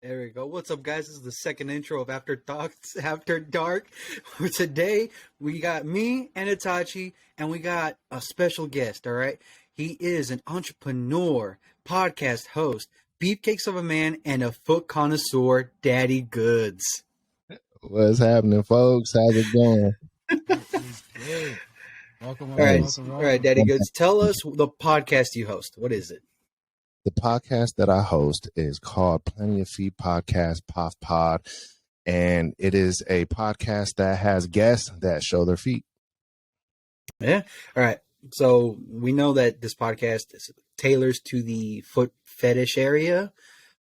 There we go. What's up, guys? This is the second intro of After Talks After Dark. Today, we got me and Itachi, and we got a special guest, all right? He is an entrepreneur, podcast host, beefcakes of a man, and a foot connoisseur, Daddy GoodZ. What's happening, folks? How's it going? Welcome, All right, Daddy GoodZ, tell us the podcast you host. What is it? The podcast that I host is called Plenty of Feet Podcast, POF Pod, and it is a podcast that has guests that show their feet. Yeah. All right. So we know that this podcast tailors to the foot fetish area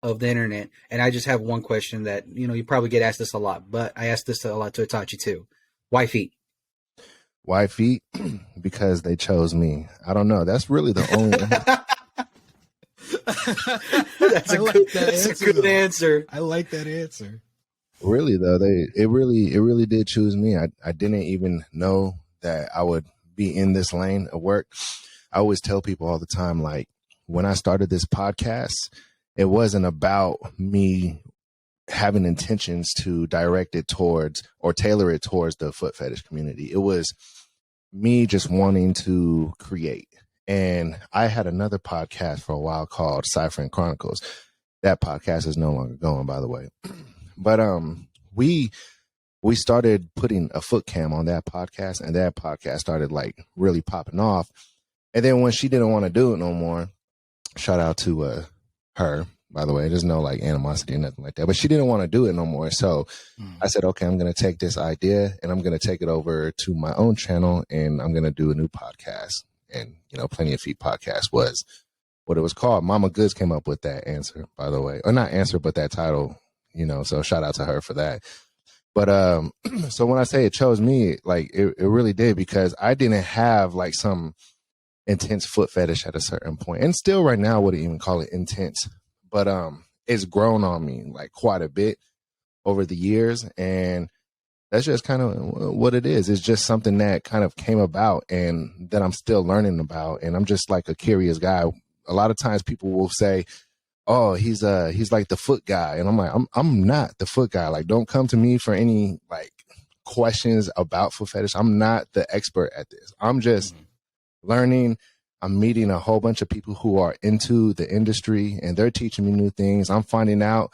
of the internet. And I just have one question that, you probably get asked this a lot, but I asked this a lot to Itachi too. Why feet? Why feet? Because they chose me. I don't know. That's really the only... That's a good answer. I like that answer. Really though, it really did choose me. I didn't even know that I would be in this lane of work. I always tell people all the time, like, when I started this podcast, it wasn't about me having intentions to direct it towards or tailor it towards the foot fetish community. It was me just wanting to create. And I had another podcast for a while called Cypher and Chronicles. That podcast is no longer going, by the way. But we started putting a foot cam on that podcast, and that podcast started like really popping off. And then when she didn't want to do it no more, shout out to her, by the way. There's no like animosity or nothing like that. But she didn't want to do it no more. So I said, okay, I'm going to take this idea and I'm going to take it over to my own channel, and I'm going to do a new podcast. And, Plenty of Feet Podcast was what it was called. Mama GoodZ came up with that answer, by the way. Or not answer, but that title, so shout out to her for that. But so when I say it chose me, like it really did, because I didn't have like some intense foot fetish at a certain point. And still right now I wouldn't even call it intense. But it's grown on me like quite a bit over the years. And that's just kind of what it is. It's just something that kind of came about and that I'm still learning about. And I'm just like a curious guy. A lot of times people will say, oh, he's like the foot guy. And I'm like, I'm not the foot guy. Like, don't come to me for any like questions about foot fetish. I'm not the expert at this. I'm just learning. I'm meeting a whole bunch of people who are into the industry, and they're teaching me new things. I'm finding out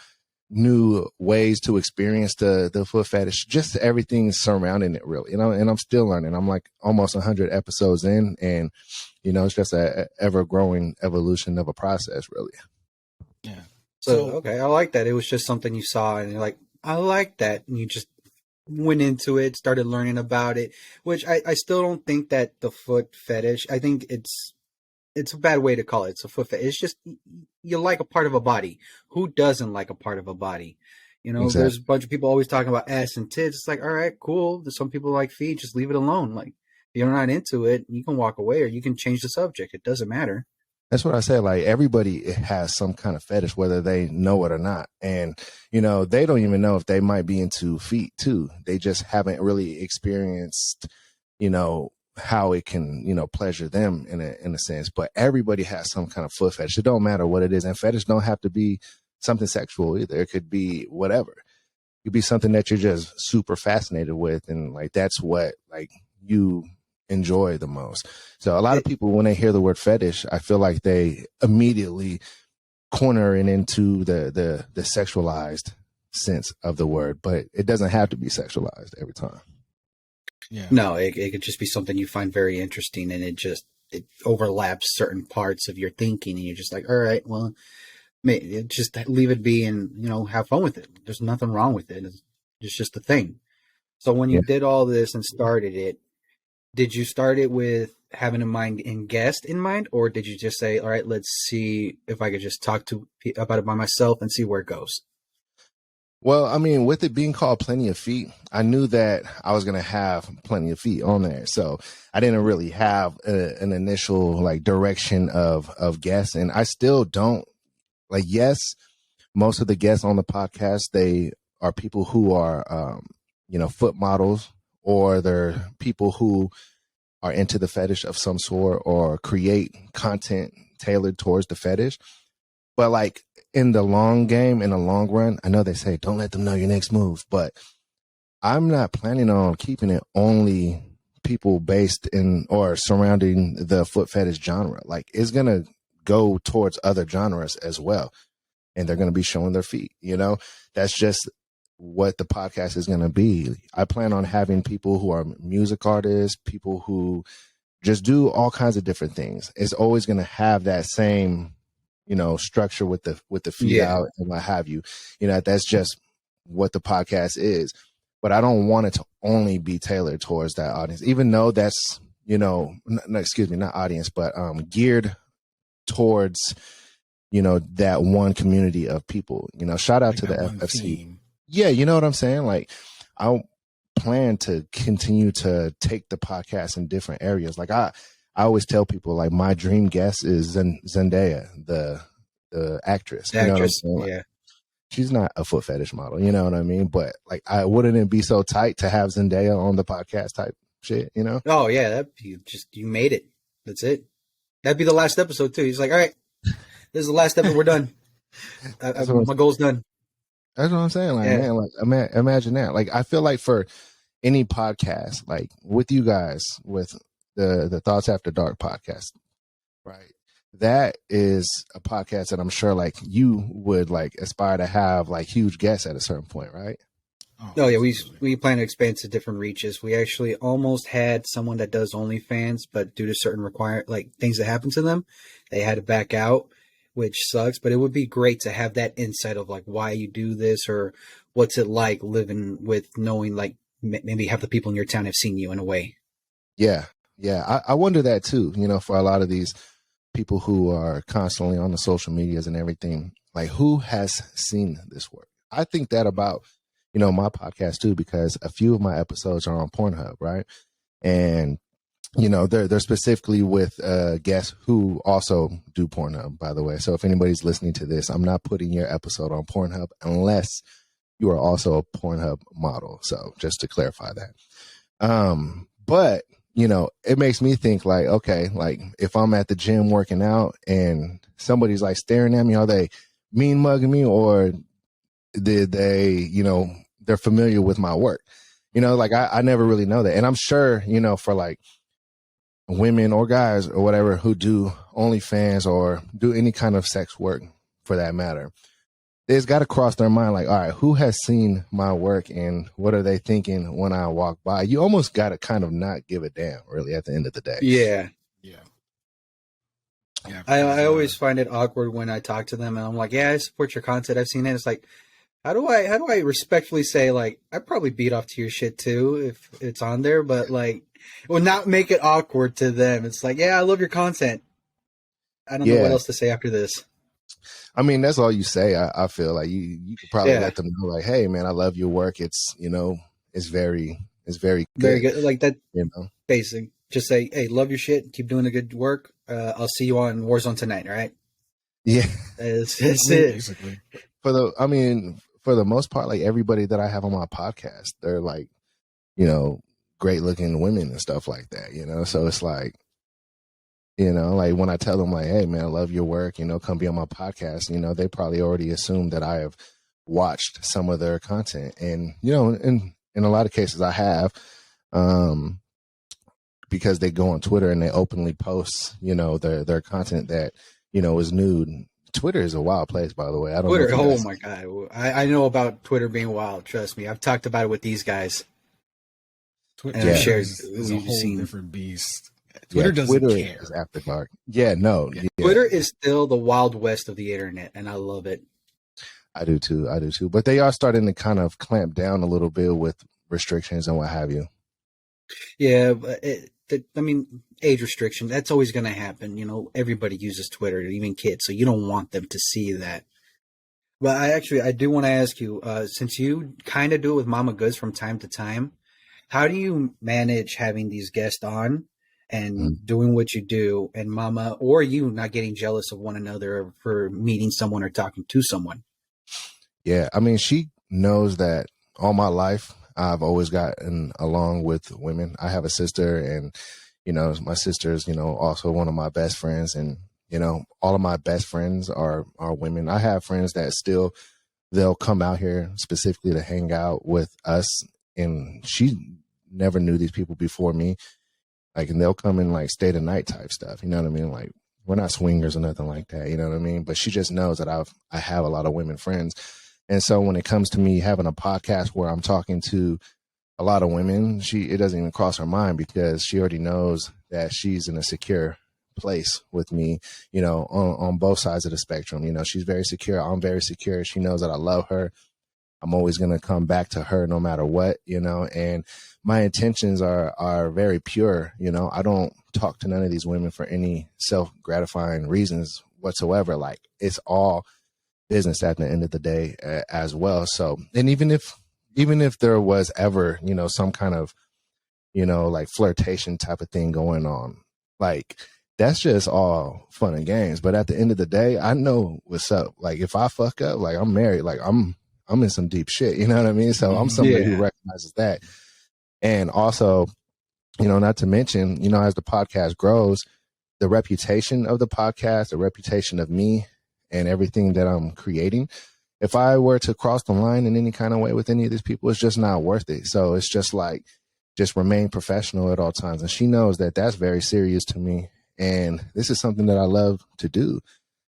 new ways to experience the foot fetish, just everything surrounding it, really, and I'm still learning. I'm like almost 100 episodes in, and it's just a ever growing evolution of a process, really. Yeah. So okay, I like that. It was just something you saw and you're like, I like that, and you just went into it, started learning about it, which I still don't think that the foot fetish, I think it's a bad way to call it. It's a foot fetish. It's just, you like a part of a body. Who doesn't like a part of a body? Exactly. There's a bunch of people always talking about ass and tits. It's like, all right, cool. There's some people like feet. Just leave it alone. Like, if you're not into it, you can walk away or you can change the subject. It doesn't matter. That's what I say. Like, everybody has some kind of fetish, whether they know it or not. And, they don't even know if they might be into feet too. They just haven't really experienced, how it can, pleasure them in a sense. But everybody has some kind of foot fetish. It don't matter what it is. And fetish don't have to be something sexual either. It could be whatever. It could be something that you're just super fascinated with. And like, that's what like you enjoy the most. So a lot of people, when they hear the word fetish, I feel like they immediately corner it into the sexualized sense of the word, but it doesn't have to be sexualized every time. Yeah. No, it could just be something you find very interesting, and it overlaps certain parts of your thinking, and you're just like, all right, well, just leave it be and, have fun with it. There's nothing wrong with it. It's just a thing. So when you did all this and started it, did you start it with having guest in mind, or did you just say, all right, let's see if I could just talk about it by myself and see where it goes? Well, I mean, with it being called Plenty of Feet, I knew that I was going to have plenty of feet on there. So I didn't really have an initial like direction of guests. And I still don't like, yes, most of the guests on the podcast, they are people who are, foot models, or they're people who are into the fetish of some sort or create content tailored towards the fetish. But like, in the long game, in the long run, I know they say don't let them know your next move, but I'm not planning on keeping it only people based in or surrounding the foot fetish genre. Like it's gonna go towards other genres as well, and they're gonna be showing their feet. You know, that's just what the podcast is gonna be. I plan on having people who are music artists, people who just do all kinds of different things. It's always gonna have that same, you know, structure with the feet Yeah. out and what have you. You know, that's just what the podcast is. But I don't want it to only be tailored towards that audience, even though that's, you know, excuse me, not audience, but geared towards, you know, that one community of people. You know, shout out Like to the that one FFC. theme. Yeah, you know what I'm saying? Like, I plan to continue to take the podcast in different areas. Like, I always tell people, like, my dream guest is Zendaya, the actress. The You know what I'm actress. saying? Like, Yeah. she's not a foot fetish model, you know what I mean? But like, wouldn't it be so tight to have Zendaya on the podcast type shit, you know? Oh yeah, you made it. That's it. That'd be the last episode too. He's like, all right, this is the last episode. We're done. My goal's done. That's what I'm saying. Like, man, like imagine that. Like, I feel like for any podcast, like with you guys, with the Thoughts After Dark podcast, right? That is a podcast that I'm sure like you would like aspire to have like huge guests at a certain point, right? Oh yeah, we plan to expand to different reaches. We actually almost had someone that does OnlyFans, but due to certain things that happen to them, they had to back out, which sucks. But it would be great to have that insight of like why you do this or what's it like living with knowing like maybe half the people in your town have seen you in a way. Yeah, I wonder that too. You know, for a lot of these people who are constantly on the social medias and everything, like who has seen this work? I think that about, you know, my podcast too, because a few of my episodes are on Pornhub, right? And, you know, they're specifically with guests who also do Pornhub, by the way. So if anybody's listening to this, I'm not putting your episode on Pornhub unless you are also a Pornhub model. So just to clarify that. But you know, it makes me think like, okay, like if I'm at the gym working out and somebody's like staring at me, are they mean mugging me or did they, you know, they're familiar with my work? You know, like I never really know that. And I'm sure, you know, for like women or guys or whatever who do OnlyFans or do any kind of sex work for that matter, it's got to cross their mind like, all right, who has seen my work and what are they thinking when I walk by? You almost got to kind of not give a damn, really, at the end of the day. Yeah. I always find it awkward when I talk to them and I'm like, yeah, I support your content. I've seen it. It's like, how do I respectfully say like, I probably beat off to your shit too if it's on there, but like, it will not make it awkward to them. It's like, yeah, I love your content. I don't know what else to say after this. I mean, that's all you say. I feel like you could probably let them know, like, "Hey, man, I love your work. It's, you know, it's very good. Very good. Like that, you know, basic. Just say, hey, love your shit. Keep doing the good work. I'll see you on Warzone tonight. All right. Yeah, that's it. Basically. For the most part, like everybody that I have on my podcast, they're like, you know, great looking women and stuff like that. You know, so it's like, you know, like when I tell them like, hey man, I love your work, you know, come be on my podcast, you know, they probably already assume that I have watched some of their content. And, you know, in a lot of cases I have, because they go on Twitter and they openly post, you know, their content that, you know, is nude. Twitter is a wild place, by the way. I don't Twitter, know. oh my God. I know about Twitter being wild. Trust me. I've talked about it with these guys. Twitter is a whole different beast. Twitter doesn't care. Is after dark. Yeah, no. Yeah. Twitter is still the wild west of the internet, and I love it. I do too. But they are starting to kind of clamp down a little bit with restrictions and what have you. Yeah, but I mean, age restriction, that's always going to happen. You know, everybody uses Twitter, even kids, so you don't want them to see that. But I do want to ask you, since you kind of do it with Mama GoodZ from time to time, how do you manage having these guests on and doing what you do and Mama or you not getting jealous of one another for meeting someone or talking to someone? Yeah, I mean, she knows that all my life I've always gotten along with women. I have a sister and, you know, my sister's, you know, also one of my best friends. And, all of my best friends are women. I have friends that still, they'll come out here specifically to hang out with us. And she never knew these people before me. Like, and they'll come and like stay the night type stuff. You know what I mean? Like, we're not swingers or nothing like that. You know what I mean? But she just knows that I have a lot of women friends. And so when it comes to me having a podcast where I'm talking to a lot of women, it doesn't even cross her mind, because she already knows that she's in a secure place with me, on both sides of the spectrum. She's very secure. I'm very secure. She knows that I love her. I'm always going to come back to her no matter what, and my intentions are very pure. I don't talk to none of these women for any self-gratifying reasons whatsoever. Like, it's all business at the end of the day as well. So, and even if there was ever, some kind of, like flirtation type of thing going on, like, that's just all fun and games. But at the end of the day, I know what's up. Like, if I fuck up, like, I'm married, like I'm in some deep shit. You know what I mean? So I'm somebody who recognizes that. And also, not to mention, as the podcast grows, the reputation of the podcast, the reputation of me and everything that I'm creating, if I were to cross the line in any kind of way with any of these people, it's just not worth it. So it's just like, just remain professional at all times. And she knows that that's very serious to me. And this is something that I love to do.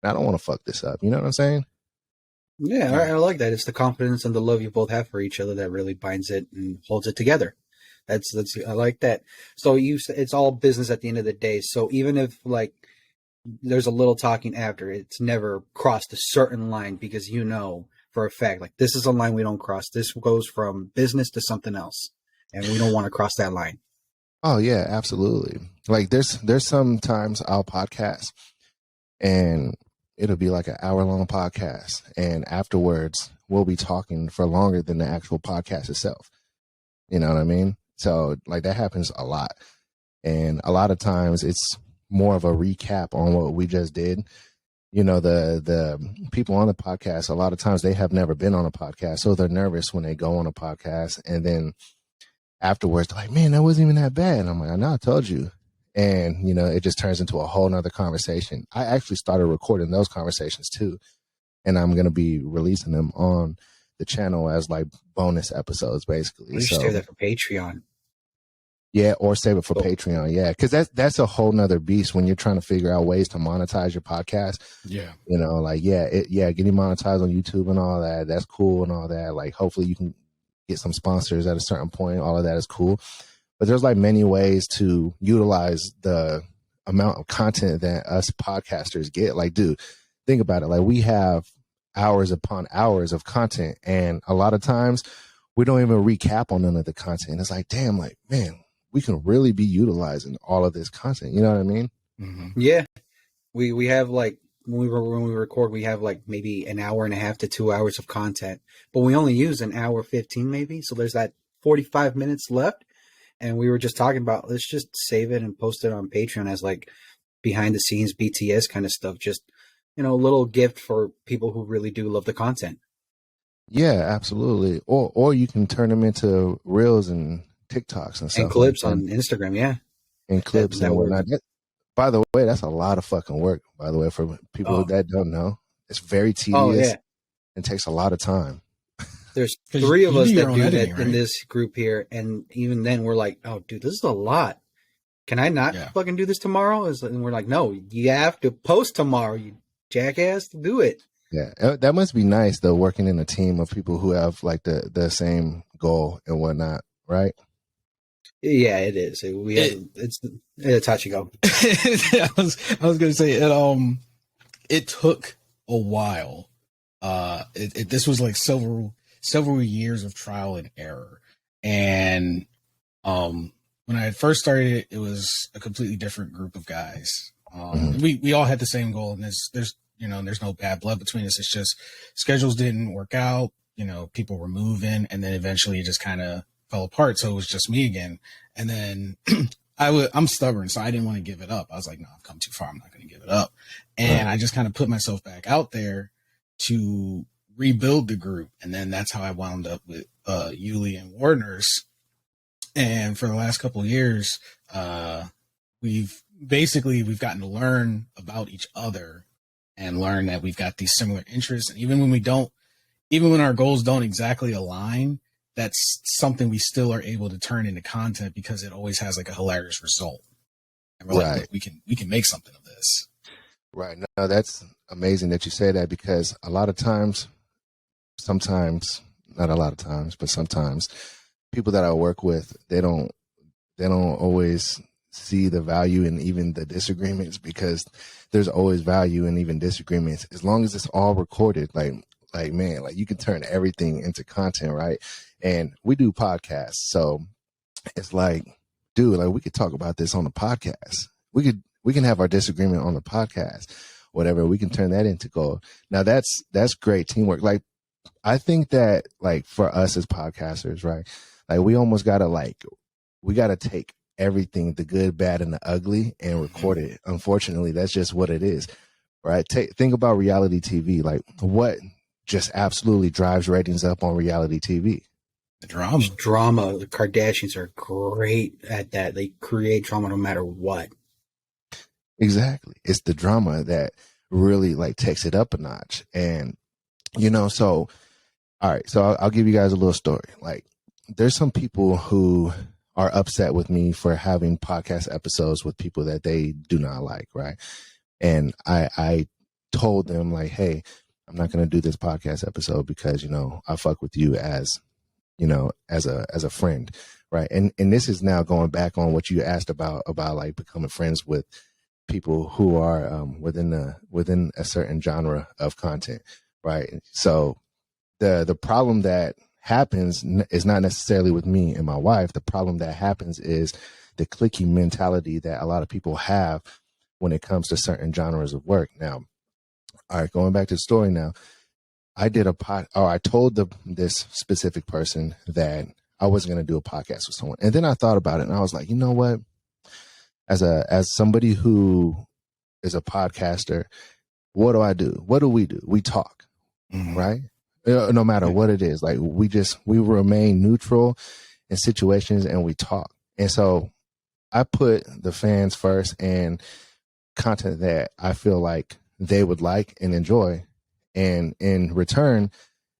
And I don't want to fuck this up. You know what I'm saying? Yeah, I like that. It's the confidence and the love you both have for each other that really binds it and holds it together. That's I like that. So it's all business at the end of the day. So even if like there's a little talking after, it's never crossed a certain line, because for a fact, like, this is a line we don't cross. This goes from business to something else, and we don't want to cross that line. Oh yeah, absolutely. Like, there's sometimes I'll podcast and it'll be like an hour-long podcast, and afterwards we'll be talking for longer than the actual podcast itself. You know what I mean? So, like, that happens a lot. And a lot of times it's more of a recap on what we just did. The people on the podcast, a lot of times they have never been on a podcast, so they're nervous when they go on a podcast. And then afterwards, they're like, man, that wasn't even that bad. And I'm like, I know, I told you. And, it just turns into a whole nother conversation. I actually started recording those conversations too. And I'm going to be releasing them on the channel as like bonus episodes, basically. You should save that for Patreon. Yeah, or save it for Patreon. Yeah, because that's a whole nother beast when you're trying to figure out ways to monetize your podcast. Yeah, getting monetized on YouTube and all that, that's cool and all that. Like, hopefully you can get some sponsors at a certain point. All of that is cool. But there's like many ways to utilize the amount of content that us podcasters get. Like, dude, think about it. Like, we have hours upon hours of content, and a lot of times we don't even recap on none of the content. It's like, damn, like, man, we can really be utilizing all of this content. You know what I mean? Mm-hmm. Yeah. We have like, when we record, we have like maybe an hour and a half to 2 hours of content, but we only use an hour 15 maybe. So there's that 45 minutes left. And we were just talking about, let's just save it and post it on Patreon as like behind the scenes BTS kind of stuff. Just, a little gift for people who really do love the content. Yeah, absolutely. Or you can turn them into reels and TikToks and stuff. And clips on Instagram, yeah. And clips and whatnot. By the way, that's a lot of fucking work, by the way, for people that don't know. It's very tedious and takes a lot of time. There's 3 of us that do that in this group here, and even then we're like, oh, dude, this is a lot. Can I not fucking do this tomorrow? And we're like, no, you have to post tomorrow, you jackass, to do it. Yeah, that must be nice, though, working in a team of people who have like the same goal and whatnot, right? Yeah, it is. It's a touch and go. I was gonna say it. It took a while. This was like several years of trial and error, and when I first started, it was a completely different group of guys. We all had the same goal, and there's no bad blood between us. It's just schedules didn't work out. People were moving, and then eventually it just kind of fell apart. So it was just me again. And then I'm stubborn, so I didn't want to give it up. I was like, no, I've come too far. I'm not going to give it up. And I just kind of put myself back out there to rebuild the group. And then that's how I wound up with Yuli and Warner's. And for the last couple of years, we've basically we've gotten to learn about each other and learn that we've got these similar interests. And even when our goals don't exactly align, that's something we still are able to turn into content because it always has like a hilarious result. And we're like, Right. look, we can make something of this. Right. No, that's amazing that you say that, because a lot of times, sometimes, not a lot of times, but sometimes people that I work with, they don't always see the value in even the disagreements, because there's always value in even disagreements as long as it's all recorded. Like man, like you can turn everything into content, right? And we do podcasts, so it's like, dude, like we could talk about this on the podcast. We can have our disagreement on the podcast, whatever. We can turn that into gold. Now that's great teamwork. Like I think that, like, for us as podcasters, right? Like we almost gotta take everything, the good, bad, and the ugly, and record it. Unfortunately, that's just what it is, right? Think about reality TV. Like what just absolutely drives ratings up on reality TV? The drama. Drama. The Kardashians are great at that. They create drama no matter what. Exactly. It's the drama that really like takes it up a notch. And so all right, so I'll give you guys a little story. Like there's some people who are upset with me for having podcast episodes with people that they do not like, right? And I told them like, hey, I'm not going to do this podcast episode because I fuck with you as as a friend, right? And this is now going back on what you asked about like becoming friends with people who are within a certain genre of content, right? So the problem that happens is not necessarily with me and my wife. The problem that happens is the cliquey mentality that a lot of people have when it comes to certain genres of work. Now, all right, going back to the story now, I told this specific person that I wasn't going to do a podcast with someone. And then I thought about it and I was like, you know what? As somebody who is a podcaster, what do I do? What do? We talk, right? No matter what it is, like we remain neutral in situations and we talk. And so I put the fans first and content that I feel like they would like and enjoy. And in return,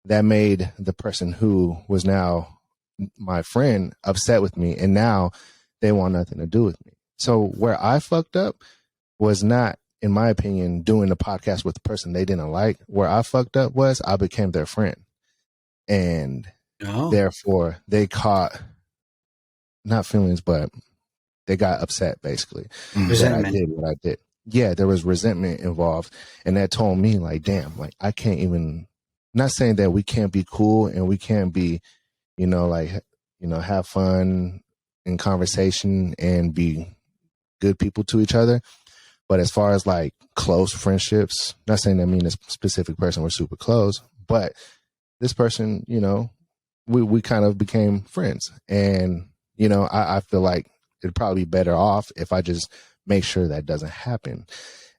that made the person who was now my friend upset with me. And now they want nothing to do with me. So where I fucked up was not, in my opinion, doing the podcast with the person they didn't like. Where I fucked up was I became their friend. And therefore they caught not feelings, but they got upset basically that I did what I did. Yeah, there was resentment involved. And that told me like, damn, like I can't even, not saying that we can't be cool and we can't be, have fun in conversation and be good people to each other. But as far as like close friendships, not saying that me and this specific person were super close, but this person, we kind of became friends. And, I feel like it'd probably be better off if I just make sure that doesn't happen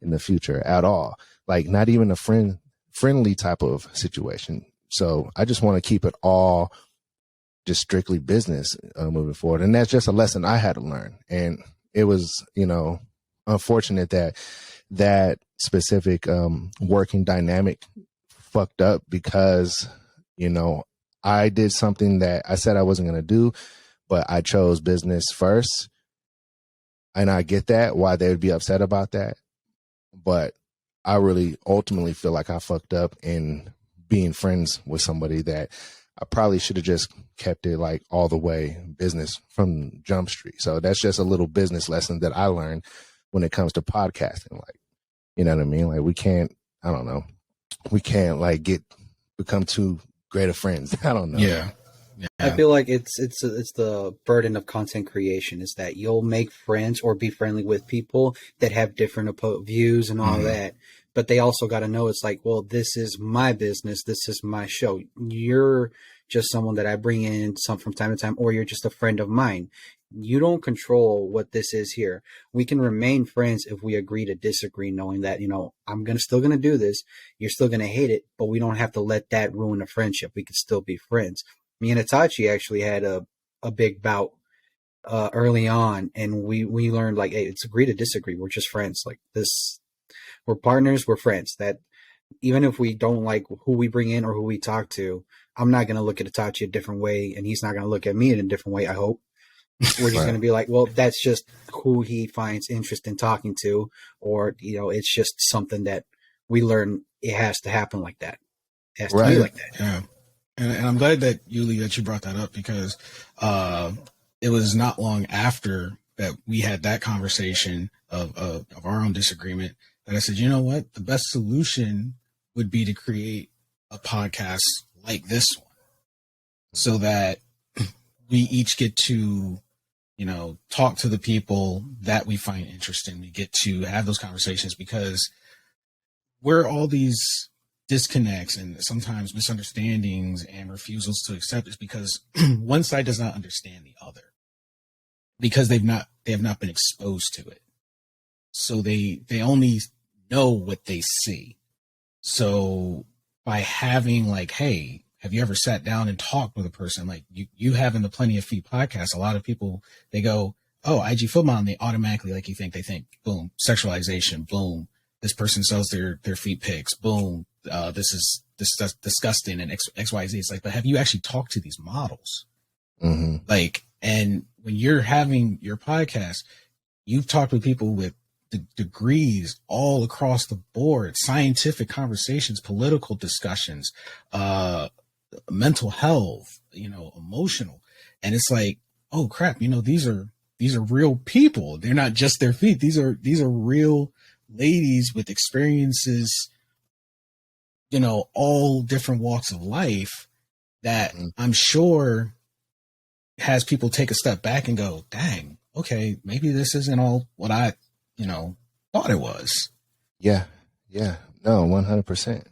in the future at all. Like not even a friendly type of situation. So I just want to keep it all just strictly business moving forward. And that's just a lesson I had to learn. And it was, unfortunate that specific working dynamic fucked up because, I did something that I said I wasn't going to do, but I chose business first. And I get that, why they would be upset about that. But I really ultimately feel like I fucked up in being friends with somebody that I probably should have just kept it like all the way business from Jump Street. So that's just a little business lesson that I learned when it comes to podcasting. Like, you know what I mean? Like we can't like become too great of friends. I don't know. Yeah. I feel like it's the burden of content creation is that you'll make friends or be friendly with people that have different views and all that. But they also got to know it's like, well, this is my business. This is my show. You're just someone that I bring in from time to time, or you're just a friend of mine. You don't control what this is here. We can remain friends if we agree to disagree, knowing that, I'm still going to do this. You're still going to hate it, but we don't have to let that ruin a friendship. We could still be friends. Me and Itachi actually had a big bout early on, and we learned like, hey, it's agree to disagree. We're just friends. Like this, we're partners. We're friends. That even if we don't like who we bring in or who we talk to, I'm not gonna look at Itachi a different way, and he's not gonna look at me in a different way. I hope we're just Right. gonna be like, well, that's just who he finds interest in talking to, or it's just something that we learn. It has to happen like that. It has to be Right. like that. Yeah. And I'm glad that Yuli, that you brought that up, because it was not long after that we had that conversation of our own disagreement that I said, you know what, the best solution would be to create a podcast like this one, so that we each get to, talk to the people that we find interesting. We get to have those conversations, because where all these disconnects and sometimes misunderstandings and refusals to accept is because one side does not understand the other, because they have not been exposed to it. So they only know what they see. So by having like, hey, have you ever sat down and talked with a person like you have in the Plenty of Feet podcast? A lot of people, they go, oh, IG football, and they automatically, like, they think, boom, sexualization, boom, this person sells their feet pics, boom, this is disgusting, and XYZ. It's like, but have you actually talked to these models? Mm-hmm. Like, and when you're having your podcast, you've talked with people with degrees all across the board, scientific conversations, political discussions, mental health, emotional. And it's like, oh crap, these are real people. They're not just their feet. These are real ladies with experiences, all different walks of life, that I'm sure has people take a step back and go, dang, okay, maybe this isn't all what I, thought it was. Yeah. Yeah. No, 100%.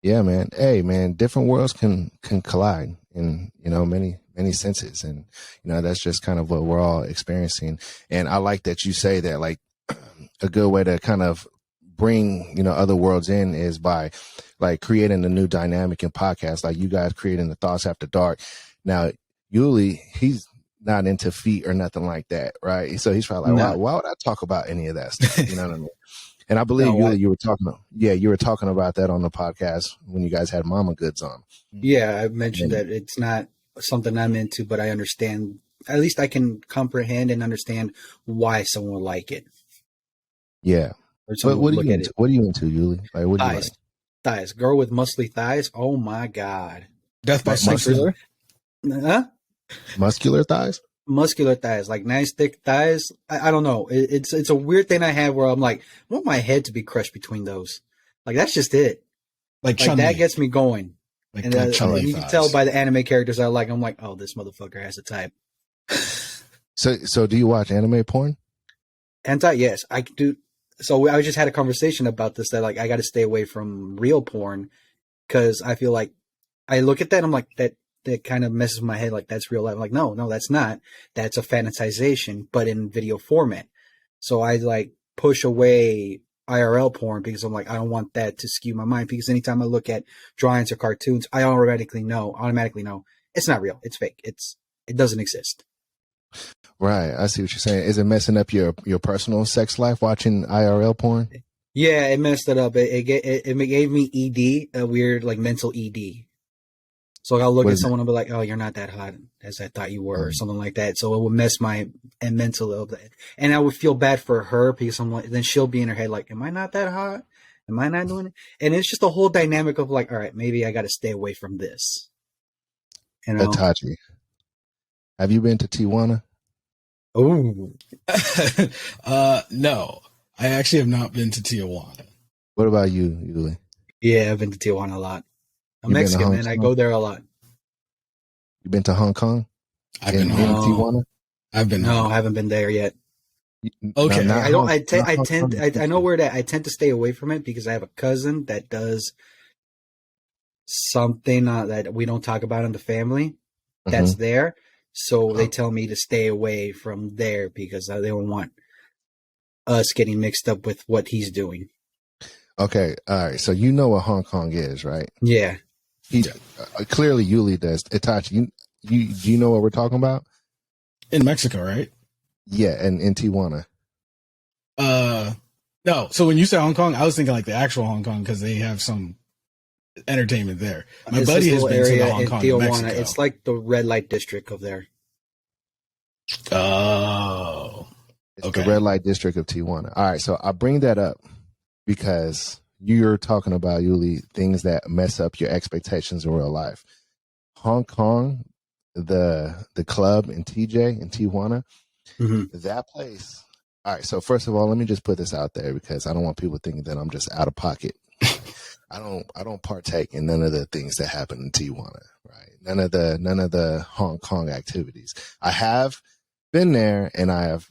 Yeah, man. Hey, man, different worlds can collide in, many senses. And, that's just kind of what we're all experiencing. And I like that you say that, like, a good way to kind of bring, other worlds in is by like creating a new dynamic in podcasts, like you guys creating the Thoughts After Dark. Now, Yuli, he's not into feet or nothing like that, right? So he's probably like, No. why would I talk about any of that stuff? You know what I mean? And I believe No, you were talking about that on the podcast when you guys had Mama GoodZ on. Yeah, I mentioned that it's not something I'm into, but I understand. At least I can comprehend and understand why someone would like it. Yeah. Or But someone what would are look you at into? it. What are you into, Yuli? Like, what do you Thighs. like? Thighs. Girl with muscly thighs. Oh my God. Death by Muscular? Huh? Muscular thighs? Muscular thighs, like nice thick thighs. I don't know. It's a weird thing I have where I'm like, I want my head to be crushed between those. Like that's just it. Like Like that gets me going. like, And, like Chun-Li and you can thighs. tell by the anime characters I like. I'm like, oh, this motherfucker has a type. So do you watch anime porn? Yes, I do. So I just had a conversation about this, that like I got to stay away from real porn, because I feel like I look at that, I'm like, that kind of messes with my head. Like that's real life. I'm like, no, that's not. That's a fantasization, but in video format. So I like push away IRL porn, because I'm like, I don't want that to skew my mind, because anytime I look at drawings or cartoons, I automatically know it's not real. It's fake. It doesn't exist. Right. I see what you're saying. Is it messing up your personal sex life watching IRL porn? Yeah, it messed it up. It gave me ED, a weird like mental ED. So I'll look at someone and be like, "Oh, you're not that hot as I thought you were," or something like that. So it would mess my mental, and I would feel bad for her, because I'm like, then she'll be in her head like, "Am I not that hot? Am I not doing it?" And it's just a whole dynamic of like, all right, maybe I got to stay away from this. Itachi, have you been to Tijuana? Oh, no, I actually have not been to Tijuana. What about you, Yuli? yeah, I've been to Tijuana a lot. I'm You been to Mexican, Hong man. I Kong? go there a lot. You been to Hong Kong? I've been in home. Tijuana? I've been No, home. I haven't been there yet. Okay. not I don't. Hong- not Hong Kong. I know where that. I tend to stay away from it, because I have a cousin that does something that we don't talk about in the family. That's there, so they tell me to stay away from there, because they don't want us getting mixed up with what he's doing. Okay, all right. So you know what Hong Kong is, right? Yeah. Clearly, Yuli does. Itachi, do you know what we're talking about? in Mexico, right? Yeah, and in Tijuana. No. So when you say Hong Kong, I was thinking like the actual Hong Kong because they have some entertainment there. My It's buddy this has little been to the area Hong in Kong in Tijuana. Mexico. It's like the red light district of there. Oh, It's okay. the red light district of Tijuana. All right, so I bring that up because you're talking about, Yuli, things that mess up your expectations in real life. Hong Kong, the club in TJ in Tijuana, that place. All right, so first of all, let me just put this out there because I don't want people thinking that I'm just out of pocket. I don't partake in none of the things that happen in Tijuana, right? None of the Hong Kong activities. I have been there and I have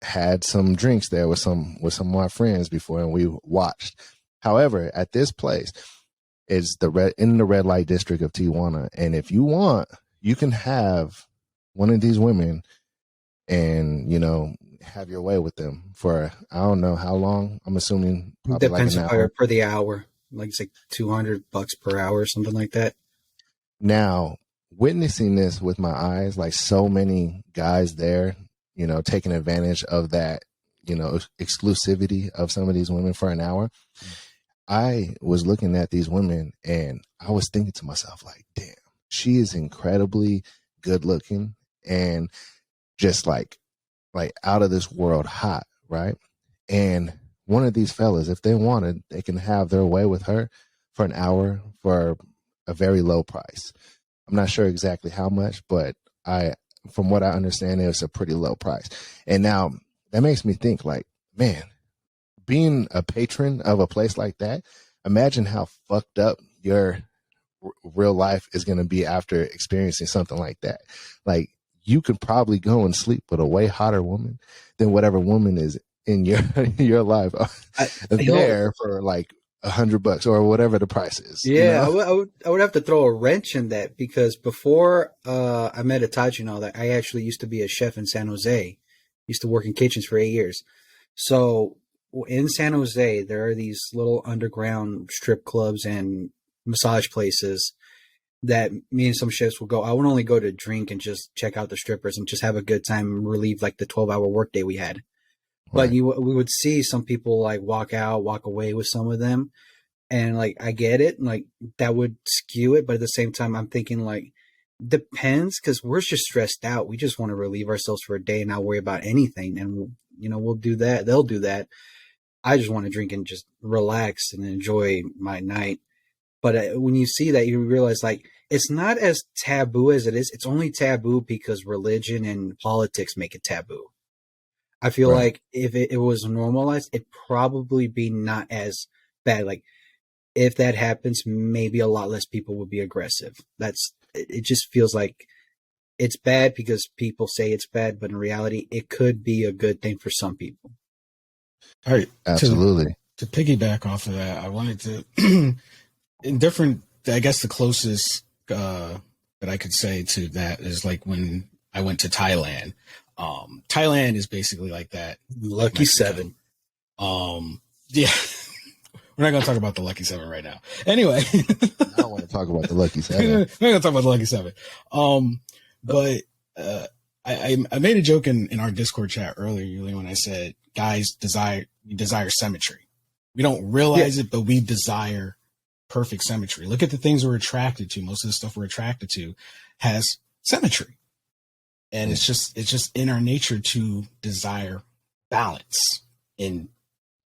had some drinks there with some of my friends before, and we watched. However, at this place is in the red light district of Tijuana, and if you want, you can have one of these women and have your way with them for I don't know how long. I'm assuming probably Depends like an hour. per the hour. Like it's like $200 per hour, something like that. Now, witnessing this with my eyes, like so many guys there, taking advantage of that, exclusivity of some of these women for an hour. I was looking at these women and I was thinking to myself, like, damn, she is incredibly good looking and just like out of this world hot, right? And one of these fellas, if they wanted, they can have their way with her for an hour for a very low price. I'm not sure exactly how much, but from what I understand, it was a pretty low price. And now that makes me think like, man, being a patron of a place like that, imagine how fucked up your real life is going to be after experiencing something like that. Like, you could probably go and sleep with a way hotter woman than whatever woman is in your life there for like $100 or whatever the price is. Yeah, I would have to throw a wrench in that because before I met ATAD, that I actually used to be a chef in San Jose. Used to work in kitchens for 8 years. So in San Jose, there are these little underground strip clubs and massage places that me and some chefs will go. I would only go to drink and just check out the strippers and just have a good time and relieve like the 12-hour workday we had. But we would see some people like walk away with some of them. And like, I get it. Like that would skew it. But at the same time, I'm thinking like, depends because we're just stressed out. We just want to relieve ourselves for a day and not worry about anything. And we'll do that. They'll do that. I just want to drink and just relax and enjoy my night. But when you see that, you realize like it's not as taboo as it is. It's only taboo because religion and politics make it taboo. I feel like if it was normalized, it'd probably be not as bad. Like if that happens, maybe a lot less people would be aggressive. It just feels like it's bad because people say it's bad, but in reality, it could be a good thing for some people. All right. Absolutely. To piggyback off of that, I wanted to I guess the closest that I could say to that is like when I went to Thailand. Thailand is basically like that. Lucky Seven. Yeah. We're not going to talk about the Lucky Seven right now. Anyway. I don't want to talk about the Lucky Seven. We're not going to talk about the Lucky Seven. But I made a joke in our Discord chat earlier, when I said guys desire symmetry. We don't realize it, but we desire perfect symmetry. Look at the things we're attracted to. Most of the stuff we're attracted to has symmetry. And it's just in our nature to desire balance in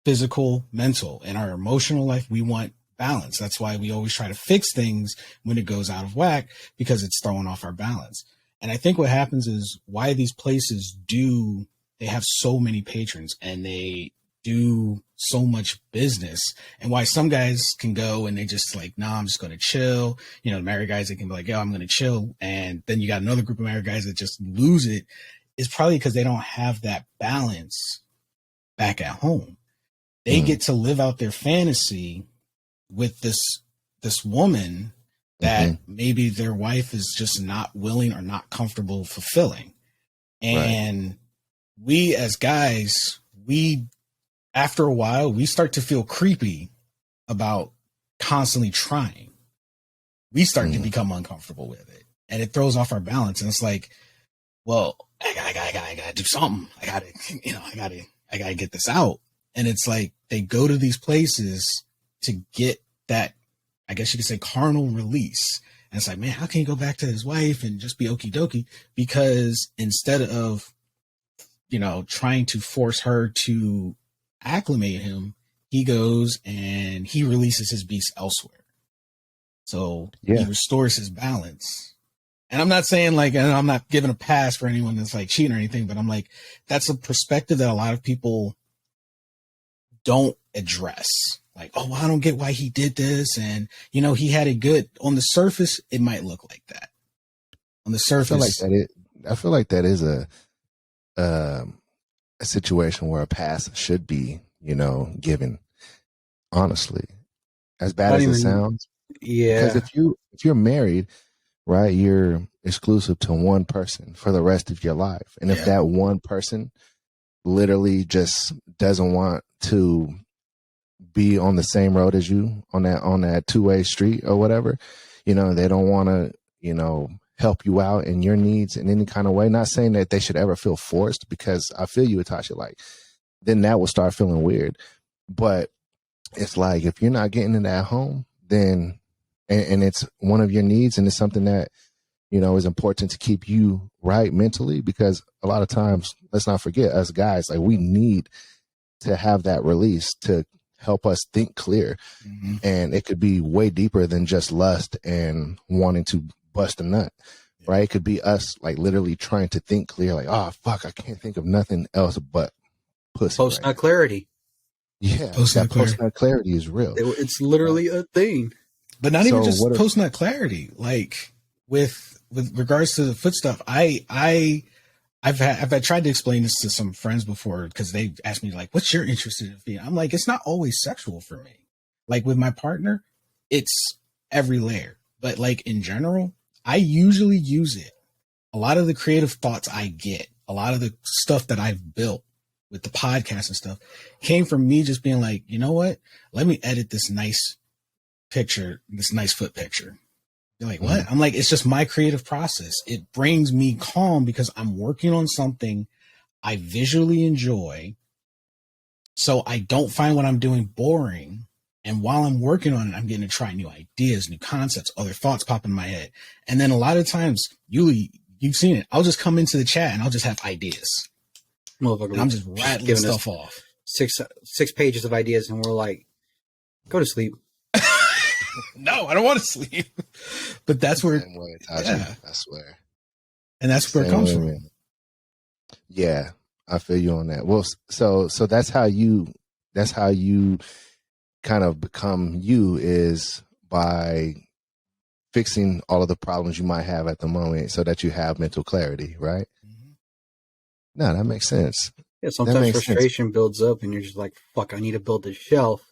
physical, mental, in our emotional life. We want balance. That's why we always try to fix things when it goes out of whack, because it's throwing off our balance. And I think what happens is why these places they have so many patrons and they do so much business, and why some guys can go and they just like, nah, I'm just going to chill. The married guys, they can be like, yo, I'm going to chill. And then you got another group of married guys that just lose it. It's probably because they don't have that balance back at home. They get to live out their fantasy with this woman that maybe their wife is just not willing or not comfortable fulfilling. And we as guys, after a while, we start to feel creepy about constantly trying. We start to become uncomfortable with it, and it throws off our balance. And it's like, well, I gotta do something. I gotta get this out. And it's like they go to these places to get that, I guess you could say, carnal release. And it's like, man, how can he go back to his wife and just be okie dokie? Because instead of, trying to force her to acclimate him, he goes and he releases his beast elsewhere. So he restores his balance. And I'm not saying and I'm not giving a pass for anyone that's like cheating or anything, but I'm like, that's a perspective that a lot of people don't address. Like, oh, well, I don't get why he did this. And, he had it good. On the surface, it might look like that. On the surface. I feel like that is a situation where a pass should be, given, honestly, as bad as it sounds. Yeah. Because if you're married, right, you're exclusive to one person for the rest of your life. And if that one person literally just doesn't want to be on the same road as you on that two-way street or whatever, they don't want to, help you out in your needs in any kind of way. Not saying that they should ever feel forced, because I feel you, Tasha, like then that will start feeling weird. But it's like, if you're not getting into that home, then, and it's one of your needs, and it's something that, is important to keep you right mentally, because a lot of times, let's not forget, us guys, like, we need to have that release to help us think clear. Mm-hmm. And it could be way deeper than just lust and wanting to bust a nut, right? It could be us like literally trying to think clear, like, oh fuck, I can't think of nothing else but pussy. Post nut clarity. Yeah, post nut clarity is real. It's literally a thing. But not even just post nut clarity. Like with regards to the foot stuff, I've tried to explain this to some friends before, because they asked me like, what's your interest in? I'm like, it's not always sexual for me. Like with my partner, it's every layer. But like in general, I usually use it. A lot of the creative thoughts I get, a lot of the stuff that I've built with the podcast and stuff came from me just being like, you know what? Let me edit this nice picture, this nice foot picture. You're like, what? I'm like, it's just my creative process. It brings me calm because I'm working on something I visually enjoy. So I don't find what I'm doing boring. And while I'm working on it, I'm getting to try new ideas, new concepts, other thoughts pop in my head. And then a lot of times, you've seen it. I'll just come into the chat and I'll just have ideas. And I'm just rattling stuff off. Six pages of ideas, and we're like, go to sleep. No, I don't want to sleep. But that's where, I swear. And that's where it comes from. Yeah, I feel you on that. Well, so that's how you kind of become you, is by fixing all of the problems you might have at the moment so that you have mental clarity, right? Mm-hmm. No, that makes sense. Yeah, sometimes frustration builds up and you're just like, fuck, I need to build this shelf.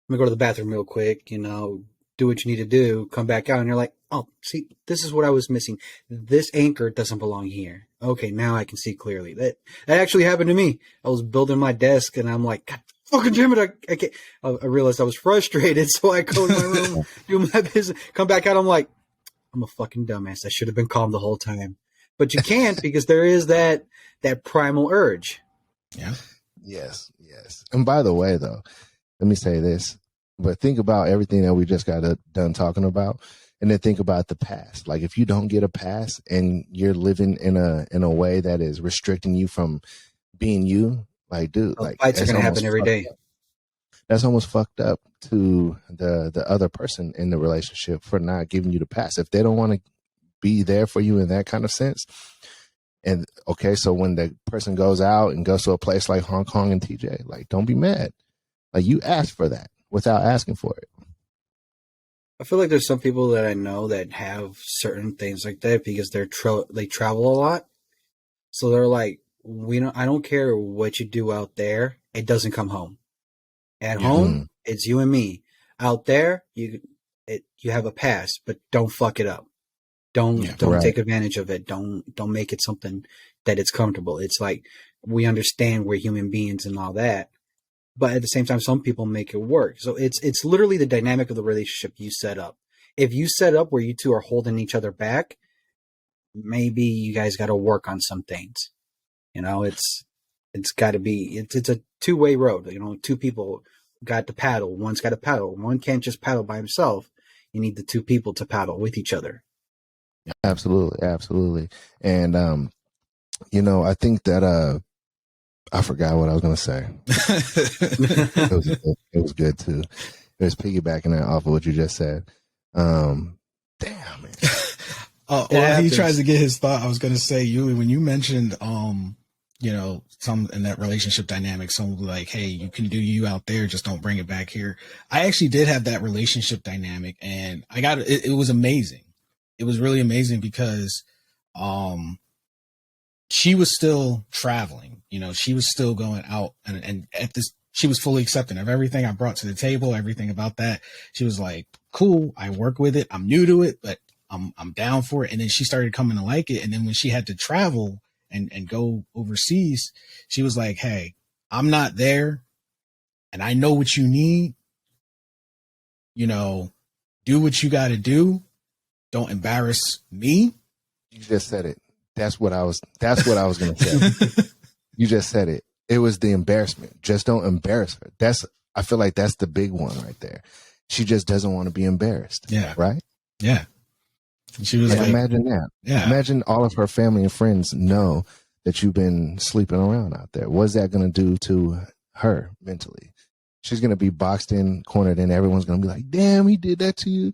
Let me go to the bathroom real quick, do what you need to do, come back out, and you're like, oh, see, this is what I was missing. This anchor doesn't belong here. Okay, now I can see clearly. That actually happened to me. I was building my desk, and I'm like, God fucking damn it, I can't. I realized I was frustrated, so I go in my room, do my business, come back out, I'm like, I'm a fucking dumbass. I should have been calm the whole time. But you can't, because there is that primal urge. Yeah. Yes. And by the way, though, let me say this, but think about everything that we just got done talking about, and then think about the past. Like, if you don't get a pass and you're living in a way that is restricting you from being you, like, dude, like, fights are gonna happen every day. That's almost fucked up to the other person in the relationship for not giving you the pass. If they don't want to be there for you in that kind of sense, and okay, so when the person goes out and goes to a place like Hong Kong and TJ, like, don't be mad. Like, you asked for that without asking for it. I feel like there's some people that I know that have certain things like that because they travel a lot. So they're like, I don't care what you do out there. It doesn't come home. At home, it's you and me. Out there, you have a pass, but don't fuck it up. Don't take advantage of it. Don't make it something that it's comfortable. It's like, we understand we're human beings and all that. But at the same time, some people make it work. So it's literally the dynamic of the relationship you set up. If you set up where you two are holding each other back, maybe you guys got to work on some things. You know, it's got to be, it's a two-way road. You know, two people got to paddle. One's got to paddle. One can't just paddle by himself. You need the two people to paddle with each other. Absolutely, absolutely. And you know, I think that I forgot what I was gonna say. It was good too. It was piggybacking that off of what you just said. Damn man. While he tries to get his thought, I was gonna say, Yuli, when you mentioned you know, some in that relationship dynamic, someone like, hey, you can do you out there, just don't bring it back here. I actually did have that relationship dynamic, and I got it was amazing. It was really amazing because she was still traveling, you know, she was still going out, and at this, she was fully accepting of everything I brought to the table, everything about that. She was like, cool, I work with it, I'm new to it, but I'm down for it. And then she started coming to like it. And then when she had to travel and go overseas, she was like, hey, I'm not there, and I know what you need. You know, do what you got to do. Don't embarrass me. You just said it. That's what I was going to say. You just said it. It was the embarrassment. Just don't embarrass her. I feel like that's the big one right there. She just doesn't want to be embarrassed. Yeah. Right? Yeah. And she was like, imagine that. Yeah. Imagine all of her family and friends know that you've been sleeping around out there. What's that going to do to her mentally? She's going to be boxed in, cornered in. Everyone's going to be like, damn, he did that to you.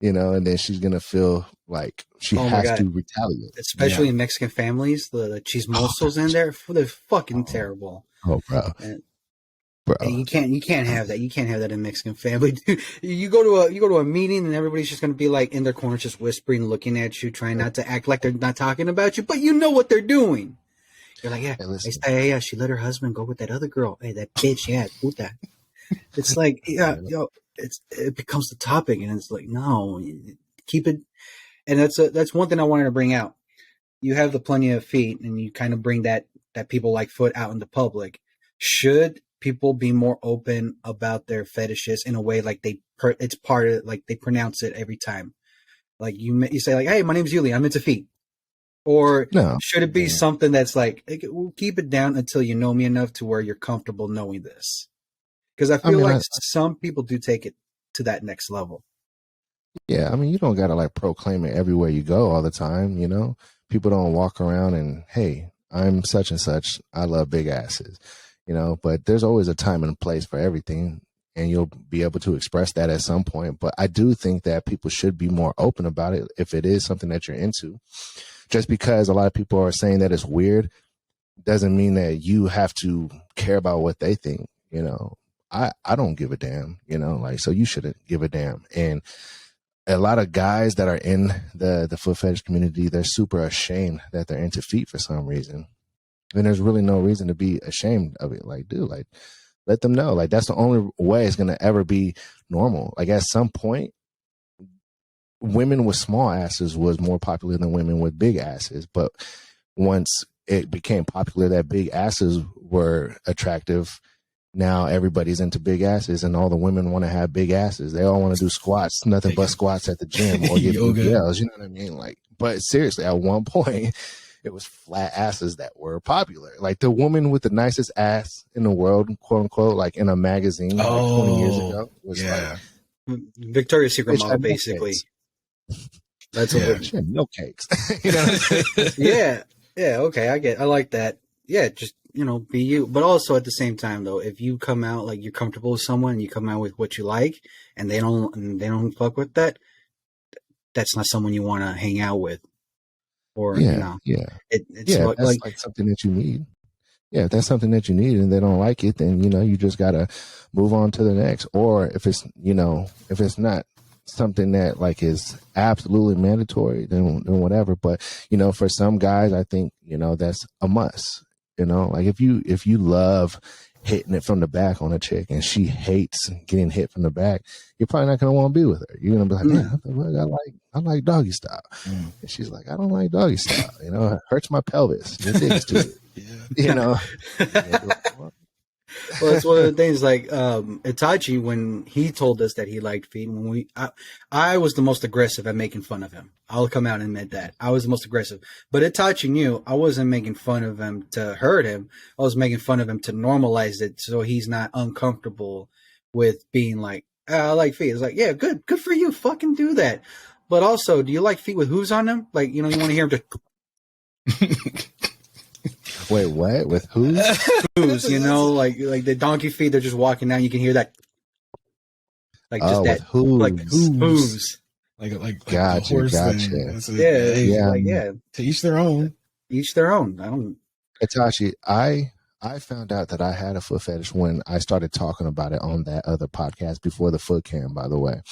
You know, and then she's going to feel like she has to retaliate. Especially in Mexican families, the chismosos in there, they're fucking terrible. Oh, bro. Bro. And you can't have that. You can't have that in Mexican family. Dude, you go to a meeting and everybody's just going to be like in their corners, just whispering, looking at you, trying not to act like they're not talking about you, but you know what they're doing. You're like, yeah, she let her husband go with that other girl. Hey, that bitch, yeah, puta. It's like, yeah, it becomes the topic, and it's like, no, keep it. And that's one thing I wanted to bring out. You have the plenty of feet, and you kind of bring that people like foot out in the public. Should people be more open about their fetishes in a way like it's part of, like they pronounce it every time? Like you say like, hey, my name's Yuli, I'm into feet. Or should it be something that's like, we'll keep it down until you know me enough to where you're comfortable knowing this? Because I feel like some people do take it to that next level. Yeah, I mean, you don't got to like proclaim it everywhere you go all the time, you know? People don't walk around and, hey, I'm such and such, I love big asses, you know? But there's always a time and a place for everything, and you'll be able to express that at some point. But I do think that people should be more open about it if it is something that you're into. Just because a lot of people are saying that it's weird doesn't mean that you have to care about what they think, you know? I don't give a damn, you know, like, so you shouldn't give a damn. And a lot of guys that are in the foot fetish community, they're super ashamed that they're into feet for some reason. And there's really no reason to be ashamed of it. Like, dude, like, let them know. Like, that's the only way it's going to ever be normal. Like, at some point, women with small asses was more popular than women with big asses. But once it became popular that big asses were attractive, now everybody's into big asses, and all the women want to have big asses. They all want to do squats, nothing but squats at the gym or get BBLs. You know what I mean? Like, but seriously, at one point, it was flat asses that were popular. Like the woman with the nicest ass in the world, quote unquote, like in a magazine like 20 years ago, was like Victoria's Secret model, basically. That's what she had no cakes. You know what I'm saying? Yeah. Okay, I like that. Yeah, just, you know, be you. But also at the same time, though, if you come out like you're comfortable with someone, and you come out with what you like, and they don't fuck with that, that's not someone you want to hang out with. Or it's like something that you need. Yeah, if that's something that you need and they don't like it, then, you know, you just gotta move on to the next. Or if it's, you know, if it's not something that like is absolutely mandatory, then whatever. But, you know, for some guys, I think, you know, that's a must. You know, like if you love hitting it from the back on a chick and she hates getting hit from the back, you're probably not going to want to be with her. You're going to be like, man, I like doggy style. And she's like, I don't like doggy style. You know, it hurts my pelvis. Your dick is too big. You know. Well, it's one of the things like Itachi, when he told us that he liked feet, I was the most aggressive at making fun of him. I'll come out and admit that. I was the most aggressive. But Itachi knew I wasn't making fun of him to hurt him. I was making fun of him to normalize it so he's not uncomfortable with being like, I like feet. It's like, yeah, good for you. Fucking do that. But also, do you like feet with hooves on them? Like, you want to hear him just... Wait, what? With who? Hooves, like the donkey feet, they're just walking down. You can hear that. Like just that. Hooves. Like hooves. Like gotcha, horse gotcha. thing. Yeah. To each their own. Each their own. I don't. Itachi, I found out that I had a foot fetish when I started talking about it on that other podcast before the foot cam, by the way.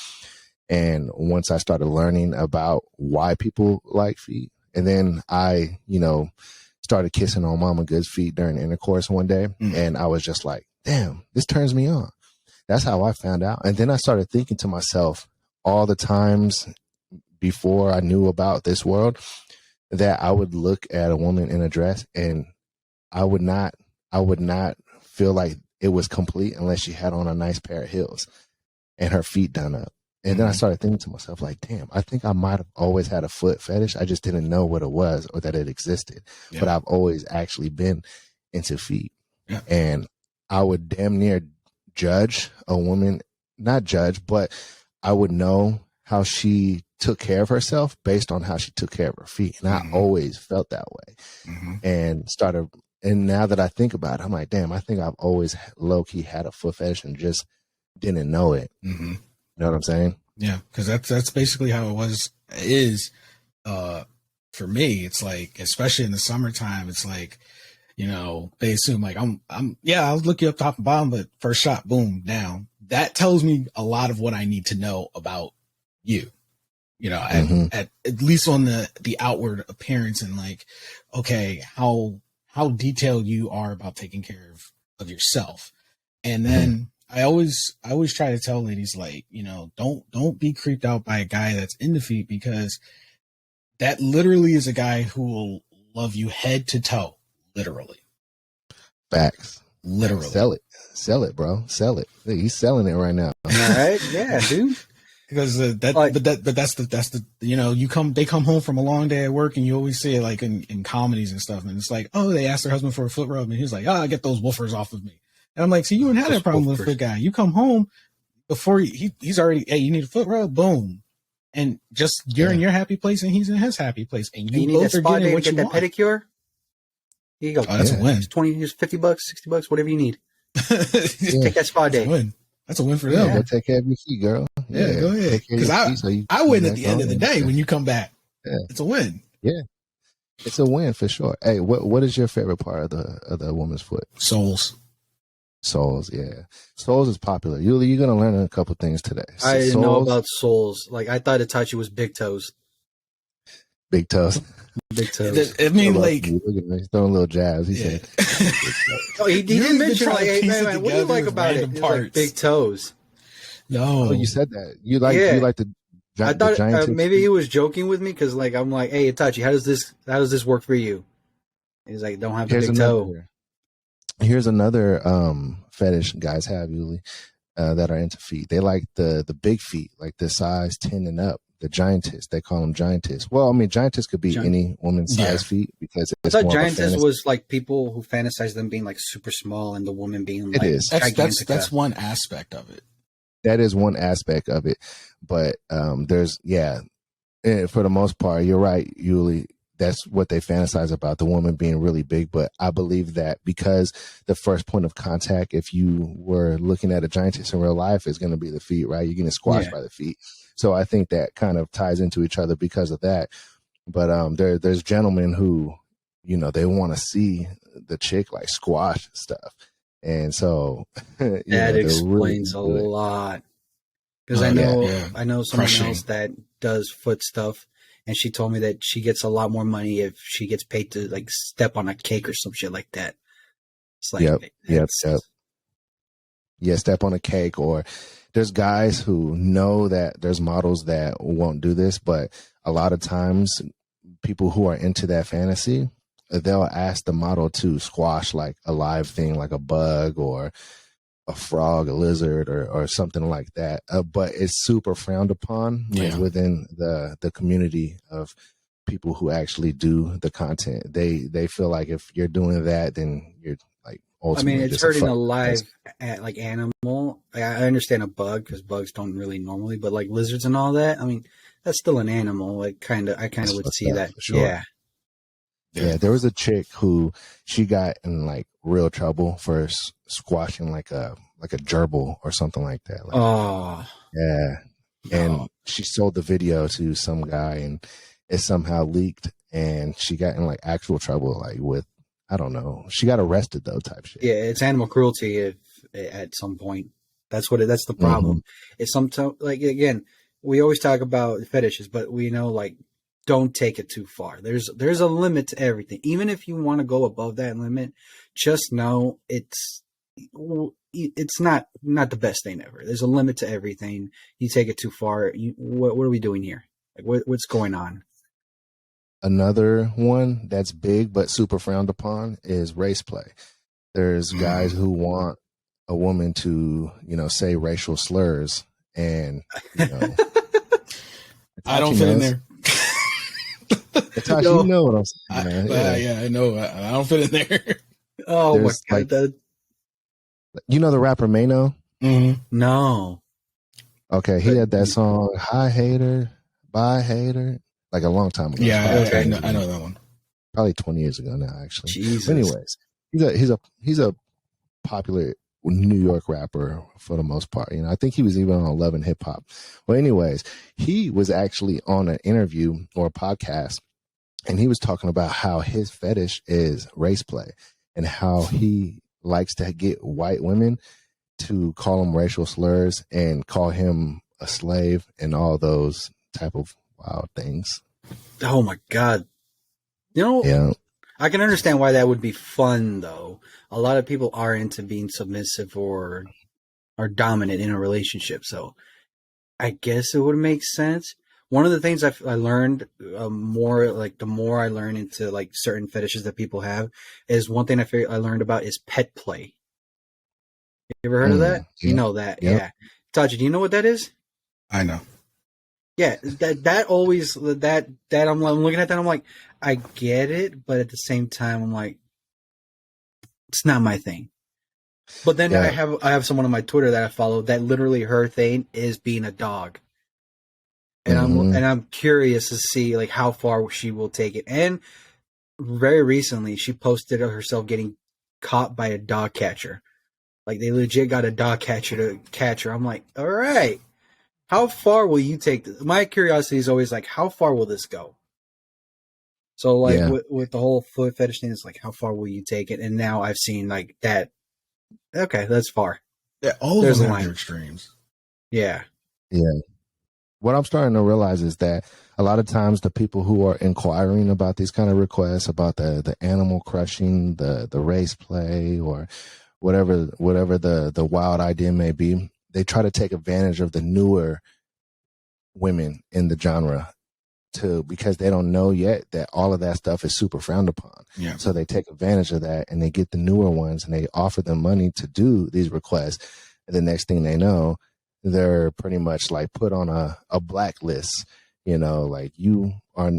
And once I started learning about why people like feet, and then I, started kissing on Mama Good's feet during intercourse one day, and I was just like, damn, this turns me on. That's how I found out. And then I started thinking to myself all the times before I knew about this world that I would look at a woman in a dress and I would not feel like it was complete unless she had on a nice pair of heels and her feet done up. And then I started thinking to myself, like, damn, I think I might have always had a foot fetish. I just didn't know what it was or that it existed. Yeah. But I've always actually been into feet. Yeah. And I would damn near judge a woman, not judge, but I would know how she took care of herself based on how she took care of her feet. And I always felt that way. And now that I think about it, I'm like, damn, I think I've always low-key had a foot fetish and just didn't know it. You know what I'm saying? Yeah, because that's basically how it is for me. It's like, especially in the summertime, it's like, they assume like I'll look you up top and bottom, but first shot, boom, down. That tells me a lot of what I need to know about you. At least on the outward appearance and like, okay, how detailed you are about taking care of yourself. And then I always try to tell ladies, like, don't be creeped out by a guy that's into feet, because that literally is a guy who will love you head to toe, literally. Facts. Literally. Sell it, bro. Sell it. He's selling it right now. All right. Yeah, dude. Because they come home from a long day at work, and you always see it like in comedies and stuff, and it's like, oh, they asked their husband for a foot rub, and he's like, oh, get those woofers off of me. And I'm like, see, you wouldn't have that problem with a foot guy. You come home before he's already, hey, you need a foot rub, boom, and just you're in your happy place and he's in his happy place, and you both are getting what you want. That pedicure. Here you go. Oh, that's a win. It's $20, $50, $60, whatever you need. Just take that spa day. That's a win. That's a win for them. Yeah, take care of your feet, girl. Yeah, go ahead. Because I win at the end of the day when you come back. Yeah. It's a win. Yeah, it's a win for sure. Hey, what is your favorite part of the woman's foot? Soles, yeah. Soles is popular. You're going to learn a couple things today. I didn't know about soles. Like, I thought Itachi was big toes. Big toes. Big toes. I mean, like, he's throwing little jabs. He said, oh, he did mention, like, hey, man, what do you like about it? Like big toes. No. Oh, you said that. You like the I thought maybe he was joking with me, because, like, I'm like, hey, Itachi, how does this work for you? He's like, don't have a big toe. Here's another fetish guys have usually that are into feet. They like the big feet, like the size 10 and up, the giantess. They call them giantess. Well, I mean, giantess could be any woman's size feet, because I thought giantess was like people who fantasize them being like super small and the woman being like gigantic. That's one aspect of it. That is one aspect of it, but there's for the most part, you're right, Yuli. That's what they fantasize about, the woman being really big. But I believe that because the first point of contact, if you were looking at a giantess in real life, is going to be the feet, right? You're getting squashed by the feet. So I think that kind of ties into each other because of that. But there's gentlemen who, they want to see the chick like squash stuff. And so that explains a lot. Because I know someone else that does foot stuff. And she told me that she gets a lot more money if she gets paid to like step on a cake or some shit like that. It's like, yep. Yeah, step on a cake. Or there's guys who know that there's models that won't do this, but a lot of times people who are into that fantasy they'll ask the model to squash like a live thing, like a bug or a frog, a lizard, or something like that. But it's super frowned upon, like within the community of people who actually do the content. They feel like if you're doing that, then you're like ultimately. I mean, it's just hurting a live like animal. I understand a bug because bugs don't really normally, but like lizards and all that. I mean, that's still an animal. Like I kind of would see that. For sure. Yeah. Yeah, there was a chick who she got in like real trouble for squashing like a gerbil or something like that. Like, oh, yeah, and she sold the video to some guy, and it somehow leaked, and she got in like actual trouble, like with I don't know. She got arrested though, type shit. yeah, it's animal cruelty. If at some point, that's the problem. It's sometimes like again, we always talk about fetishes, but we know like don't take it too far. There's a limit to everything. Even if you want to go above that limit, just know it's not the best thing ever. There's a limit to everything. You take it too far. What are we doing here? Like what's going on? Another one that's big but super frowned upon is race play. There's guys who want a woman to, say racial slurs, and I don't fit in there. You know what I'm saying, man. Yeah, I know. I don't fit in there. Oh There's my god! You know the rapper Mano? Mm-hmm. No. Okay, he had that song "Hi Hater, Bye Hater" like a long time ago. Yeah, I know that one. Probably 20 years ago now, actually. Jesus. But anyways, he's a popular New York rapper for the most part. I think he was even on Love and Hip Hop. Well, anyways, he was actually on an interview or a podcast, and he was talking about how his fetish is race play and how he likes to get white women to call him racial slurs and call him a slave and all those type of wild things. Oh my god! Yeah. I can understand why that would be fun, though. A lot of people are into being submissive or are dominant in a relationship, so I guess it would make sense. One of the things I learned more, like the more I learn into like certain fetishes that people have, is one thing I learned about is pet play. You ever heard of that? Yeah. You know that, Yep. yeah. Taji, do you know what that is? I know. Yeah, that always that I'm looking at that, I'm like, I get it, but at the same time I'm like, it's not my thing. But then I have someone on my Twitter that I follow that literally her thing is being a dog. And I'm curious to see like how far she will take it. And very recently she posted of herself getting caught by a dog catcher. Like they legit got a dog catcher to catch her. I'm like, all right. How far will you take this? My curiosity is always like, how far will this go? So like with the whole foot fetish thing, it's like, how far will you take it? And now I've seen like that. Okay, that's far. Yeah, all of them have their extremes. Yeah. Yeah. What I'm starting to realize is that a lot of times the people who are inquiring about these kind of requests, about the animal crushing, the race play, or whatever the wild idea may be, they try to take advantage of the newer women in the genre because they don't know yet that all of that stuff is super frowned upon. Yeah. So they take advantage of that and they get the newer ones and they offer them money to do these requests. And the next thing they know, they're pretty much like put on a blacklist, like you are,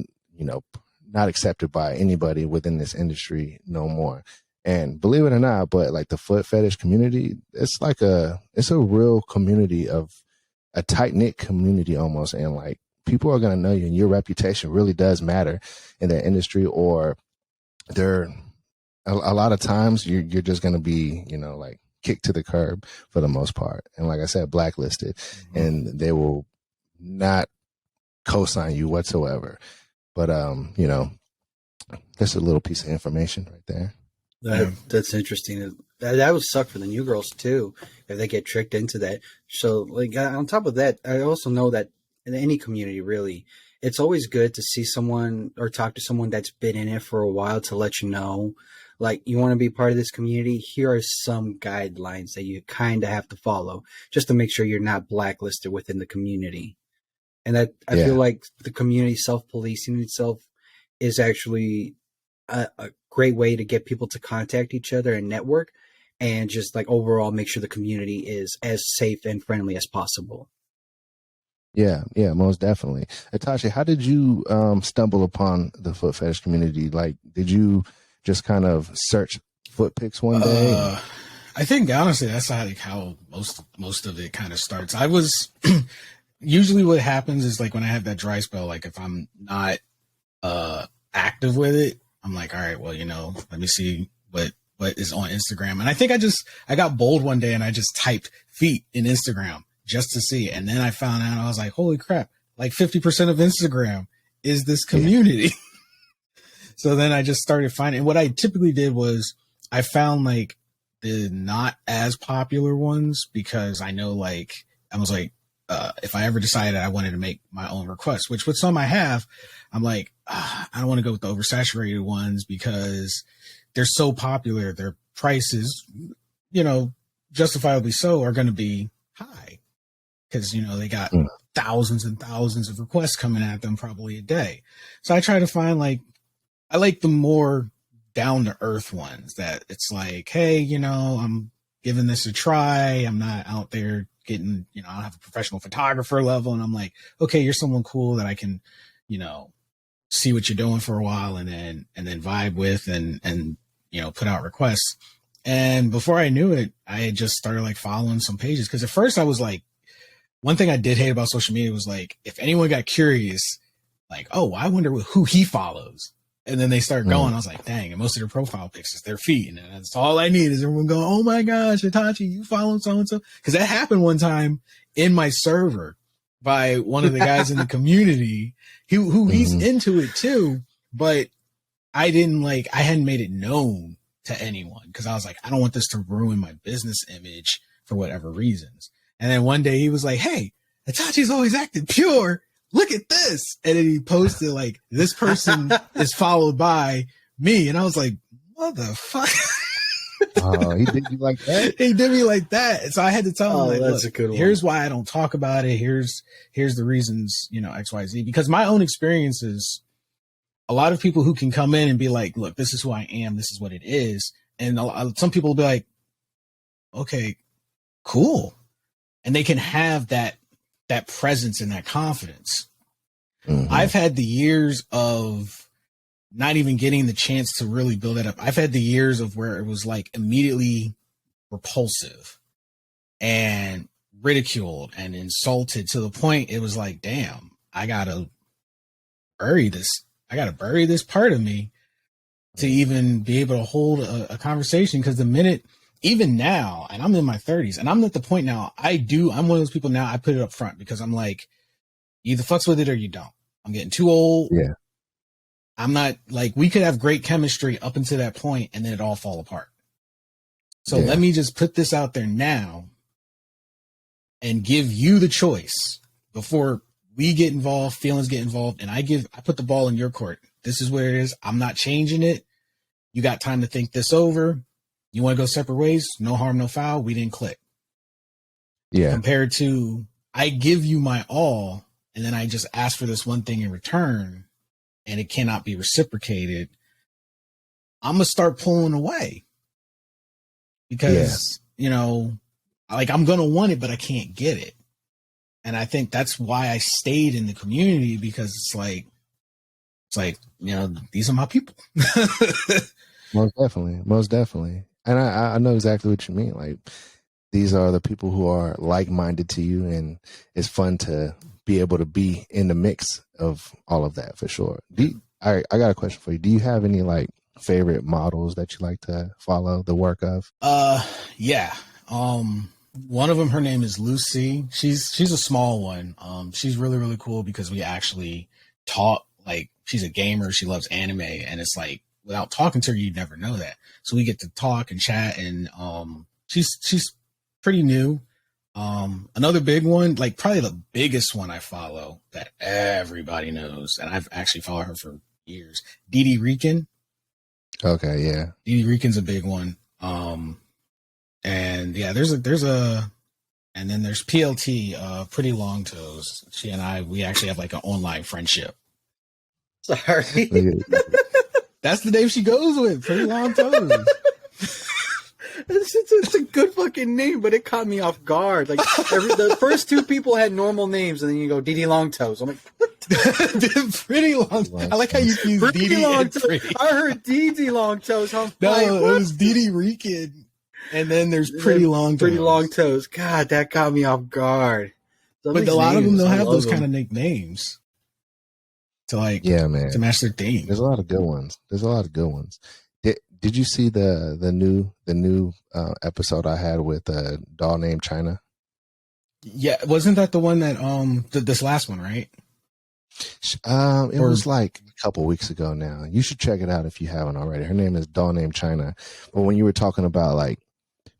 not accepted by anybody within this industry no more. And believe it or not, but like the foot fetish community, it's a real community of a tight knit community almost. And like people are going to know you and your reputation really does matter in that industry, or a lot of times you're just going to be, like kicked to the curb for the most part. And like I said, blacklisted, and they will not co-sign you whatsoever. But, that's a little piece of information right there. That's interesting. That would suck for the new girls too if they get tricked into that. So, like on top of that, I also know that in any community, really, it's always good to see someone or talk to someone that's been in it for a while to let you know, like, you want to be part of this community. Here are some guidelines that you kind of have to follow just to make sure you're not blacklisted within the community. And that I feel like the community self-policing itself is actually a great way to get people to contact each other and network, and just like overall make sure the community is as safe and friendly as possible. Yeah, most definitely. Itachi, how did you stumble upon the foot fetish community? Like, did you just kind of search foot pics one day? I think honestly that's how most of it kind of starts. I was usually what happens is like when I have that dry spell, like if I'm not active with it, I'm like, all right, well, let me see what is on Instagram. And I think I got bold one day and I just typed feet in Instagram just to see. And then I found out, I was like, holy crap, like 50% of Instagram is this community. Yeah. So then I just started finding, and what I typically did was I found like the not as popular ones, because I know like, I was like, if I ever decided I wanted to make my own requests, which with some I have, I'm like, I don't want to go with the oversaturated ones because they're so popular. Their prices, justifiably so, are going to be high because, they got thousands and thousands of requests coming at them probably a day. So I try to find I like the more down to earth ones that it's like, hey, I'm giving this a try. I'm not out there getting, I don't have a professional photographer level. And I'm like, okay, you're someone cool that I can, see what you're doing for a while and then vibe with and put out requests. And before I knew it, I had just started like following some pages. Cause at first I was like, one thing I did hate about social media was like, if anyone got curious, like, oh, I wonder who he follows. And then they start going. I was like, dang, and most of their profile pics is their feet. And that's all I need is everyone going, oh my gosh, Itachi, you follow so-and-so. Because that happened one time in my server by one of the guys in the community who he's into it too. But I hadn't made it known to anyone because I was like, I don't want this to ruin my business image for whatever reasons. And then one day he was like, hey, Itachi's always acted pure. Look at this. And then he posted like, this person is followed by me. And I was like, what the fuck? Oh, he did you like that? He did me like that. So I had to tell him, like, that's look, a good one. Here's why I don't talk about it. Here's the reasons, X, Y, Z. Because my own experiences, a lot of people who can come in and be like, look, this is who I am. This is what it is. And some people will be like, okay, cool. And they can have that presence and that confidence. I've had the years of not even getting the chance to really build that up. I've had the years of where it was like immediately repulsive and ridiculed and insulted to the point it was like, damn, I gotta bury this. I gotta bury this part of me to even be able to hold a conversation. Because the minute, even now, and I'm in my 30s, and I'm at the point now, I'm one of those people now, I put it up front because I'm like, you either fucks with it or you don't. I'm getting too old. Yeah. I'm not like, we could have great chemistry up until that point and then it all fall apart. So let me just put this out there now and give you the choice before we get involved, feelings get involved. And I put the ball in your court. This is where it is. I'm not changing it. You got time to think this over. You want to go separate ways? No harm, no foul. We didn't click. Yeah. Compared to, I give you my all, and then I just ask for this one thing in return, and it cannot be reciprocated. I'm going to start pulling away because, I'm going to want it, but I can't get it. And I think that's why I stayed in the community, because it's like, these are my people. Most definitely. And I know exactly what you mean. Like, these are the people who are like-minded to you, and it's fun to be able to be in the mix of all of that for sure. I got a question for you. Do you have any like favorite models that you like to follow the work of? Yeah. One of them, her name is Lucy. She's a small one. She's really, really cool because we actually talk. Like, she's a gamer. She loves anime, and it's like, without talking to her, you'd never know that. So we get to talk and chat, and she's pretty new. Another big one, like probably the biggest one I follow that everybody knows, and I've actually followed her for years, Daddy Rican. Okay, yeah. Daddy Rican's a big one. And yeah, there's and then there's PLT, Pretty Long Toes. She and we actually have like an online friendship. Sorry. That's the name she goes with. Pretty long toes. It's a good fucking name, but it caught me off guard. Like the first two people had normal names, and then you go DD Long Toes. I'm like, Pretty long. I like how you use DD and Pretty. I heard DD Long Toes. No, it was DD Rican, and then there's Pretty Long Toes. Pretty Long Toes. God, that caught me off guard. But a lot of them don't have those kind of nicknames to to match their theme. There's a lot of good ones. Did you see the new episode I had with a doll named China? Yeah, wasn't that the one that this last one, right? It was like a couple weeks ago now. You should check it out if you haven't already. Her name is Doll Named China. But when you were talking about like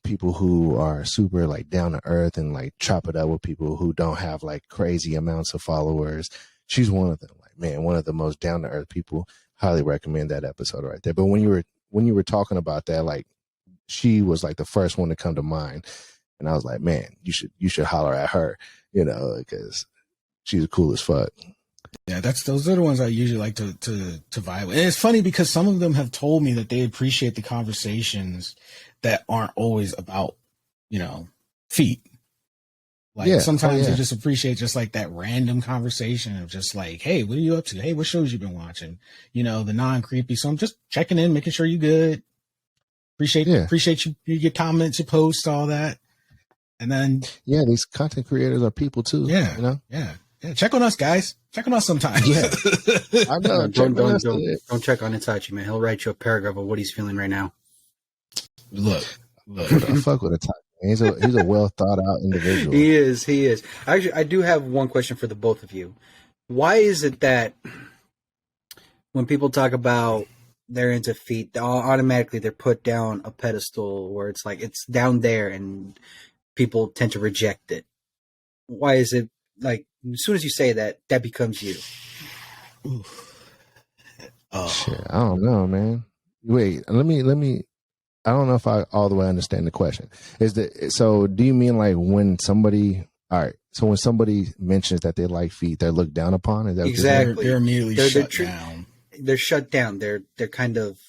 people who are super like down to earth and like chop it up with people who don't have like crazy amounts of followers, she's one of them. Like, man, one of the most down to earth people. Highly recommend that episode right there. But when you were talking about that, like she was like the first one to come to mind, and I was like, man, you should holler at her, because she's cool as fuck. Yeah, those are the ones I usually like to vibe with. And it's funny because some of them have told me that they appreciate the conversations that aren't always about, feet. Like sometimes they just appreciate just like that random conversation of just like, hey, what are you up to? Hey, what shows you been watching? The non-creepy. So I'm just checking in, making sure you good. Appreciate you your comments, your posts, all that. And then these content creators are people too. Yeah. Check on us, guys. Check on us sometime. Yeah, I know. Don't check on Itachi, man. He'll write you a paragraph of what he's feeling right now. Look. I fuck with Itachi. He's a well thought out individual. He is. Actually, I do have one question for the both of you. Why is it that when people talk about they're into feet, automatically they're put down a pedestal where it's like it's down there and people tend to reject it? Why is it like as soon as you say that becomes you? Shit, I don't know, man. Wait, let me. I don't know if I all the way understand the question. So do you mean like when somebody? All right. So when somebody mentions that they like feet, they're looked down upon. Is that exactly? They're immediately shut down. They're shut down. They're kind of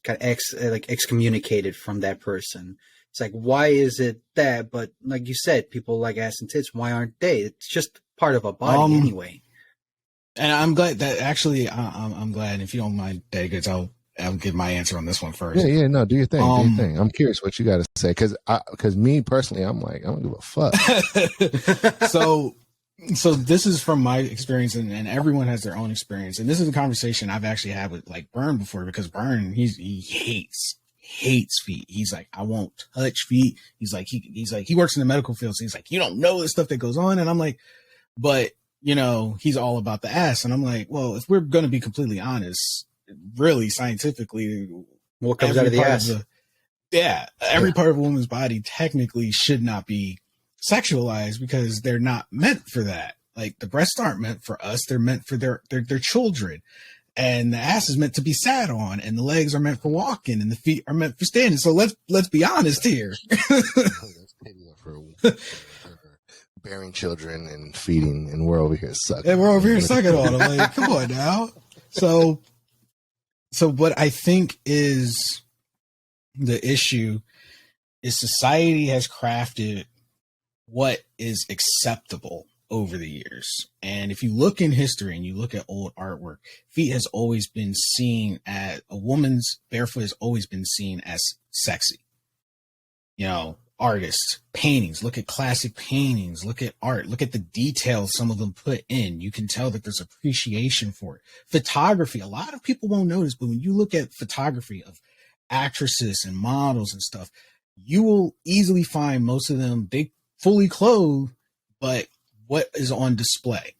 excommunicated from that person. It's like, why is it that? But like you said, people like ass and tits. Why aren't they? It's just part of a body anyway. And I'm glad that actually, I'm glad. If you don't mind, Daddy GoodZ, I'll give my answer on this one first. Yeah, no, do your thing. Do your thing. I'm curious what you got to say because me personally, I'm like, I don't give a fuck. So this is from my experience, and everyone has their own experience. And this is a conversation I've actually had with like Byrne before, because Byrne, he hates feet. He's like, I won't touch feet. He's like, he works in the medical field. So he's like, you don't know the stuff that goes on. And I'm like, but he's all about the ass. And I'm like, well, if we're going to be completely honest, really scientifically, what comes out of the ass? Every part of a woman's body technically should not be sexualized because they're not meant for that. Like the breasts aren't meant for us; they're meant for their children, and the ass is meant to be sat on, and the legs are meant for walking, and the feet are meant for standing. So let's be honest here. for bearing children and feeding, and we're over here sucking. And we're over here sucking on them. Like, come on now. So what I think is the issue is society has crafted what is acceptable over the years. And if you look in history and you look at old artwork, feet has always been seen as a woman's barefoot has always been seen as sexy. Artists, paintings, look at classic paintings, look at art, look at the details some of them put in. You can tell that there's appreciation for it. Photography, a lot of people won't notice, but when you look at photography of actresses and models and stuff, you will easily find most of them, they fully clothed, but what is on display?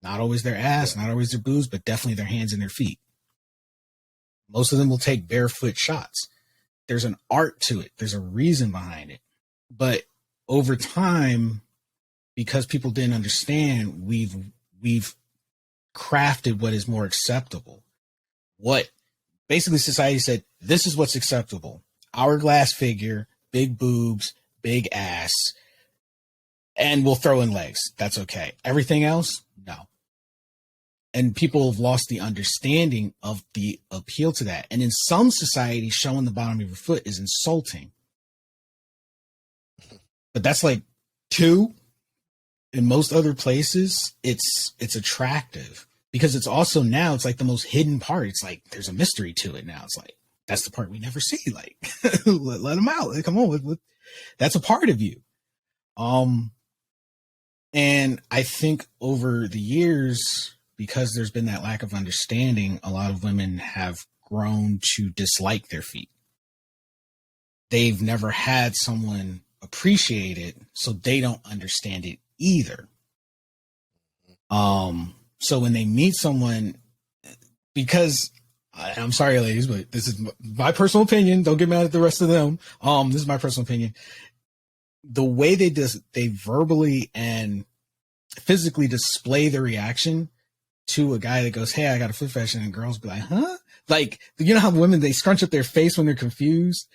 Not always their ass, not always their boobs, but definitely their hands and their feet. Most of them will take barefoot shots. There's an art to it. There's a reason behind it. But over time, because people didn't understand, we've crafted what is more acceptable. What basically society said, this is what's acceptable. Hourglass figure, big boobs, big ass, and we'll throw in legs. That's okay. Everything else, no. And people have lost the understanding of the appeal to that. And in some societies, showing the bottom of your foot is insulting. But that's like 2. In most other places, it's attractive because it's also now it's like the most hidden part. It's like there's a mystery to it now. It's like that's the part we never see. Like let them out. Like, come on, that's a part of you. And I think over the years, because there's been that lack of understanding, a lot of women have grown to dislike their feet. They've never had someone appreciate it, so they don't understand it either. So when they meet someone, because I'm sorry, ladies, but this is my personal opinion. Don't get mad at the rest of them. This is my personal opinion. The way they verbally and physically display the reaction to a guy that goes, "Hey, I got a foot fetish," and girls be like, "Huh?" Like, you know how women, they scrunch up their face when they're confused,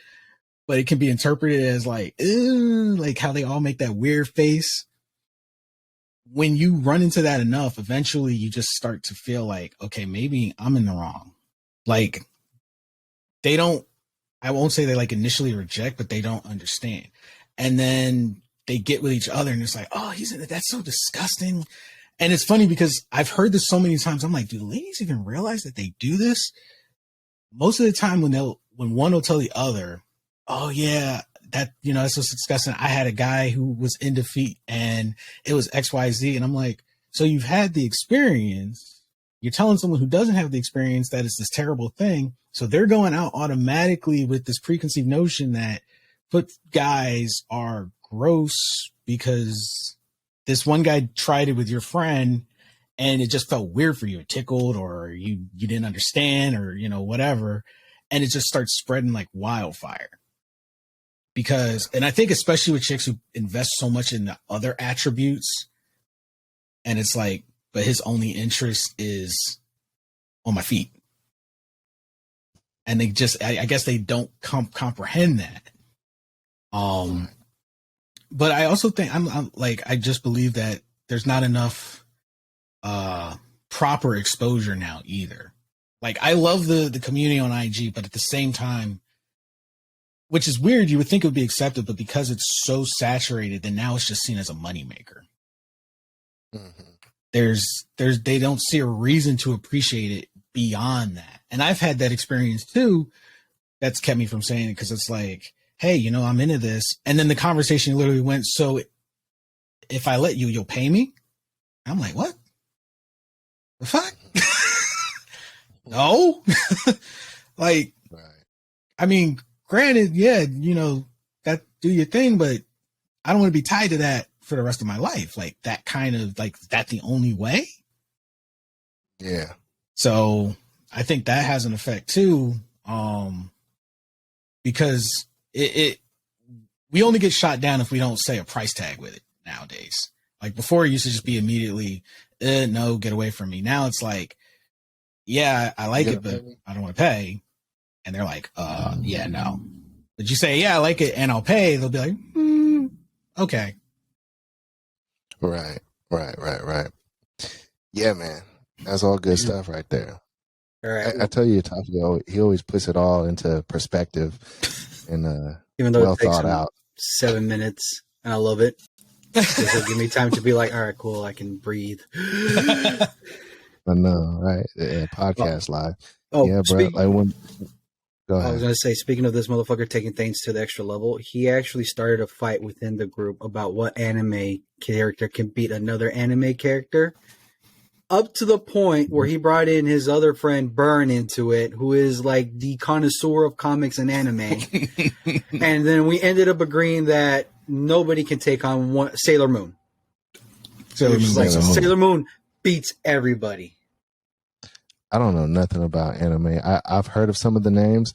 but it can be interpreted as like, ew, like how they all make that weird face. When you run into that enough, eventually you just start to feel like, okay, maybe I'm in the wrong. Like, they don't, I won't say they like initially reject, but they don't understand. And then they get with each other and it's like, oh, that's so disgusting. And it's funny because I've heard this so many times. I'm like, do ladies even realize that they do this? Most of the time when one will tell the other, oh yeah, that, that's so disgusting. I had a guy who was into feet and it was XYZ. And I'm like, so you've had the experience. You're telling someone who doesn't have the experience that it's this terrible thing. So they're going out automatically with this preconceived notion that foot guys are gross because this one guy tried it with your friend and it just felt weird for you. It tickled or you didn't understand or, whatever. And it just starts spreading like wildfire. Because, and I think especially with chicks who invest so much in the other attributes, and it's like, but his only interest is on my feet. And they just, I guess they don't comprehend that. But I also think I'm like, I just believe that there's not enough proper exposure now either. Like, I love the community on IG, but at the same time, which is weird, you would think it would be accepted, but because it's so saturated, then now it's just seen as a moneymaker. Mm-hmm. They don't see a reason to appreciate it beyond that. And I've had that experience too. That's kept me from saying it because it's like, hey, I'm into this. And then the conversation literally went, so if I let you, you'll pay me? I'm like, what? The fuck? No. Like, right. I mean, granted, yeah, that do your thing, but I don't want to be tied to that for the rest of my life. Like that kind of like that the only way. Yeah. So I think that has an effect too. Because we only get shot down if we don't say a price tag with it nowadays. Like before it used to just be immediately, no, get away from me. Now it's like, yeah, I like it, but I don't want to pay. And they're like, yeah, no. But you say, yeah, I like it and I'll pay. They'll be like, okay. Right. Yeah, man. That's all good stuff right there. All right. I tell you, Tafi, he always puts it all into perspective and even though well it takes thought out. 7 minutes, and I love it. It'll give me time to be like, all right, cool, I can breathe. I know, right? Yeah, podcast live. Oh, yeah, bro. Go ahead. I was going to say, speaking of this motherfucker taking things to the extra level, he actually started a fight within the group about what anime character can beat another anime character. Up to the point where he brought in his other friend Burn into it, who is like the connoisseur of comics and anime. And then we ended up agreeing that nobody can take on Sailor Moon. Sailor Moon beats everybody. I don't know nothing about anime. I've heard of some of the names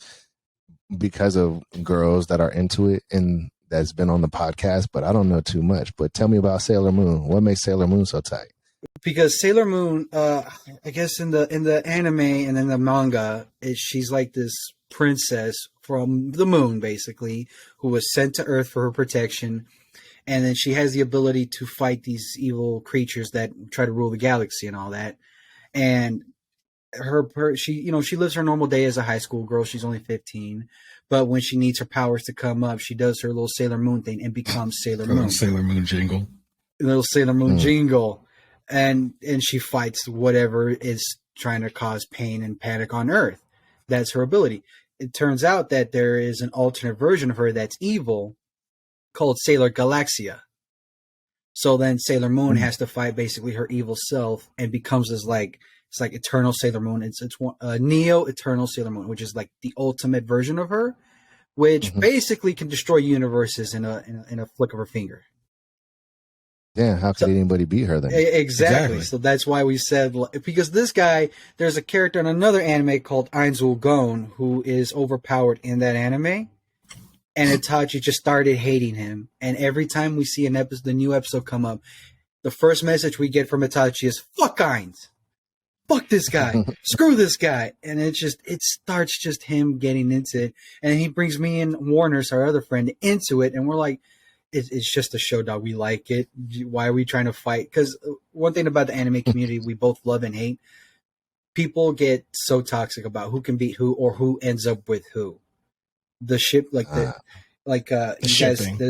because of girls that are into it and that's been on the podcast, but I don't know too much. But tell me about Sailor Moon. What makes Sailor Moon so tight? Because Sailor Moon, I guess in the anime and in the manga, she's like this princess from the moon, basically, who was sent to Earth for her protection. And then she has the ability to fight these evil creatures that try to rule the galaxy and all that. and she she lives her normal day as a high school girl. She's only 15, but when she needs her powers to come up, she does her little Sailor Moon thing and becomes Sailor Moon. Sailor Moon jingle. Little Sailor Moon jingle, and she fights whatever is trying to cause pain and panic on Earth. That's her ability. It turns out that there is an alternate version of her that's evil called Sailor Galaxia. So then Sailor Moon has to fight basically her evil self and becomes this it's like Eternal Sailor Moon. It's Neo Eternal Sailor Moon, which is like the ultimate version of her, which basically can destroy universes in a flick of her finger. Yeah, how could anybody beat her then? Exactly. So that's why we said, because this guy, there's a character in another anime called Ainzul Gon who is overpowered in that anime, and Itachi just started hating him. And every time we see the new episode come up, the first message we get from Itachi is "fuck Ainz, fuck this guy, screw this guy," and it starts just him getting into it, and he brings me and Warner's, our other friend, into it, and we're like, it's just a show, dog. We like it. Why are we trying to fight? Because one thing about the anime community we both love and hate, people get so toxic about who can beat who or who ends up with who. The ship, the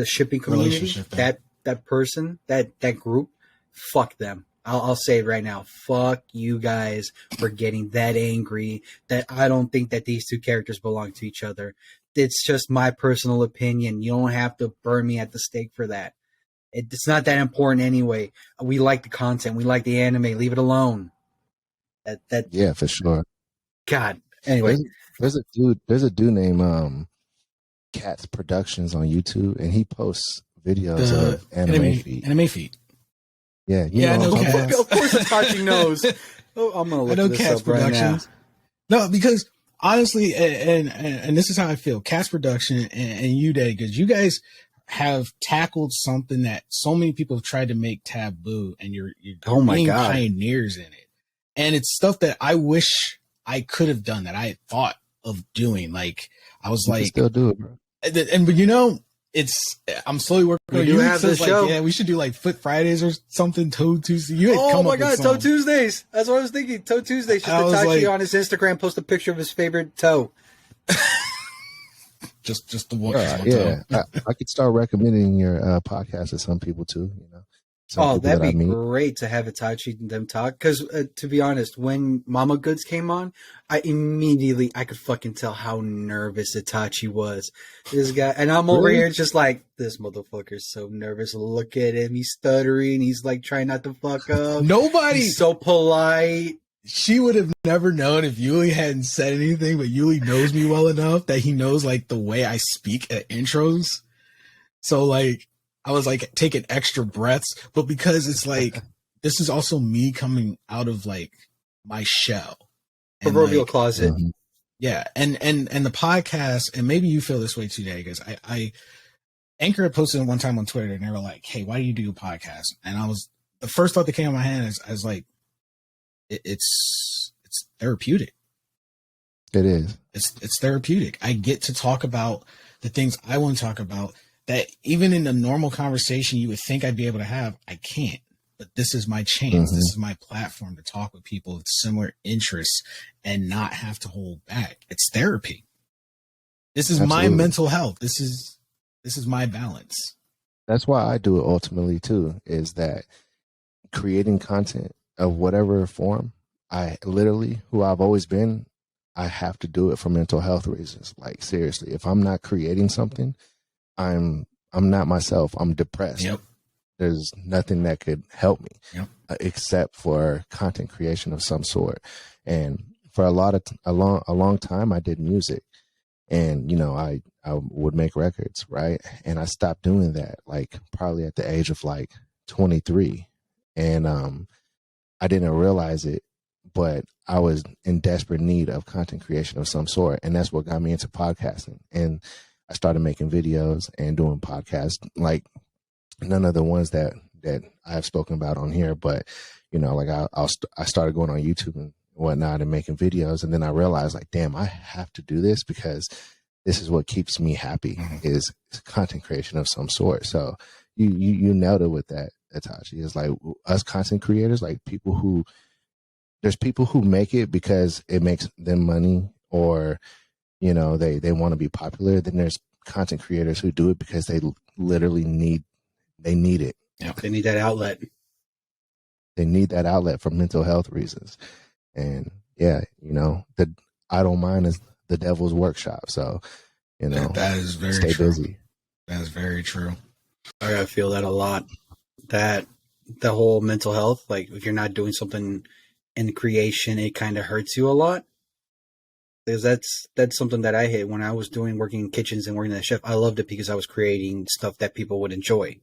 shipping community, that person, that group, fuck them. I'll say it right now. Fuck you guys for getting that angry that I don't think that these two characters belong to each other. It's just my personal opinion. You don't have to burn me at the stake for that. It's not that important anyway. We like the content. We like the anime. Leave it alone. Yeah, for sure. God. Anyway, there's a dude named Cats Productions on YouTube, and he posts videos of anime feet. Anime feet. Yeah, I know Cats. Of course, Itachi knows. Oh, I'm gonna look this Cats up right now. No, because honestly, and this is how I feel. Cats Production and you, Daddy, because you guys have tackled something that so many people have tried to make taboo, and you're being pioneers in it. And it's stuff that I wish I could have done, that I had thought of doing. Like I was like, still do it, bro. But I'm slowly working on you. Have this show. Yeah, we should do like Foot Fridays or something. Toad Tuesday. Oh my God, Toe Tuesdays. That's what I was thinking. Toe Tuesdays. Just Itachi on his Instagram post a picture of his favorite toe. just the one. Yeah, I could start recommending your podcast to some people too. That'd be great to have Itachi and them talk. Because to be honest, when Mama GoodZ came on, I could fucking tell how nervous Itachi was. This guy, and I'm over here just like, this motherfucker's so nervous. Look at him, he's stuttering. He's like trying not to fuck up. He's so polite. She would have never known if Yuli hadn't said anything, but Yuli knows me well enough that he knows like the way I speak at intros. So like, I was like taking extra breaths, but because it's like, this is also me coming out of like my shell. Proverbial closet. Mm-hmm. Yeah. And the podcast, and maybe you feel this way today, because I Anchor had posted one time on Twitter and they were like, hey, why do you do a podcast? And the first thought that came to my head is I was like, it's therapeutic. It is. It's therapeutic. I get to talk about the things I want to talk about that even in a normal conversation you would think I'd be able to have. I can't. But this is my chance. Mm-hmm. This is my platform to talk with people with similar interests and not have to hold back. It's therapy. This is my mental health. This is my balance. That's why I do it ultimately too, is that creating content of whatever form, who I've always been, I have to do it for mental health reasons. Like seriously, if I'm not creating something, I'm not myself. I'm depressed. Yep. There's nothing that could help me except for content creation of some sort. And for a long time, I did music, and I would make records, right? And I stopped doing that, like probably at the age of like 23, and I didn't realize it, but I was in desperate need of content creation of some sort, and that's what got me into podcasting. And I started making videos and doing podcasts, like none of the ones that I've spoken about on here, but like I started going on YouTube and whatnot and making videos, and then I realized like, damn, I have to do this because this is what keeps me happy, is content creation of some sort. So you nailed it with that, Itachi. It's like us content creators, like people who there's people who make it because it makes them money, or, you know, they want to be popular. Then there's content creators who do it because they literally need it. Yep. They need that outlet. They need that outlet for mental health reasons. And yeah, you know, the idle mind is the devil's workshop. So, you know, that is very stay true. busy. That is very true. I feel that a lot. That the whole mental health, like if you're not doing something in creation, it kind of hurts you a lot. Because that's something that I hit when I was working in kitchens and working as a chef. I loved it because I was creating stuff that people would enjoy.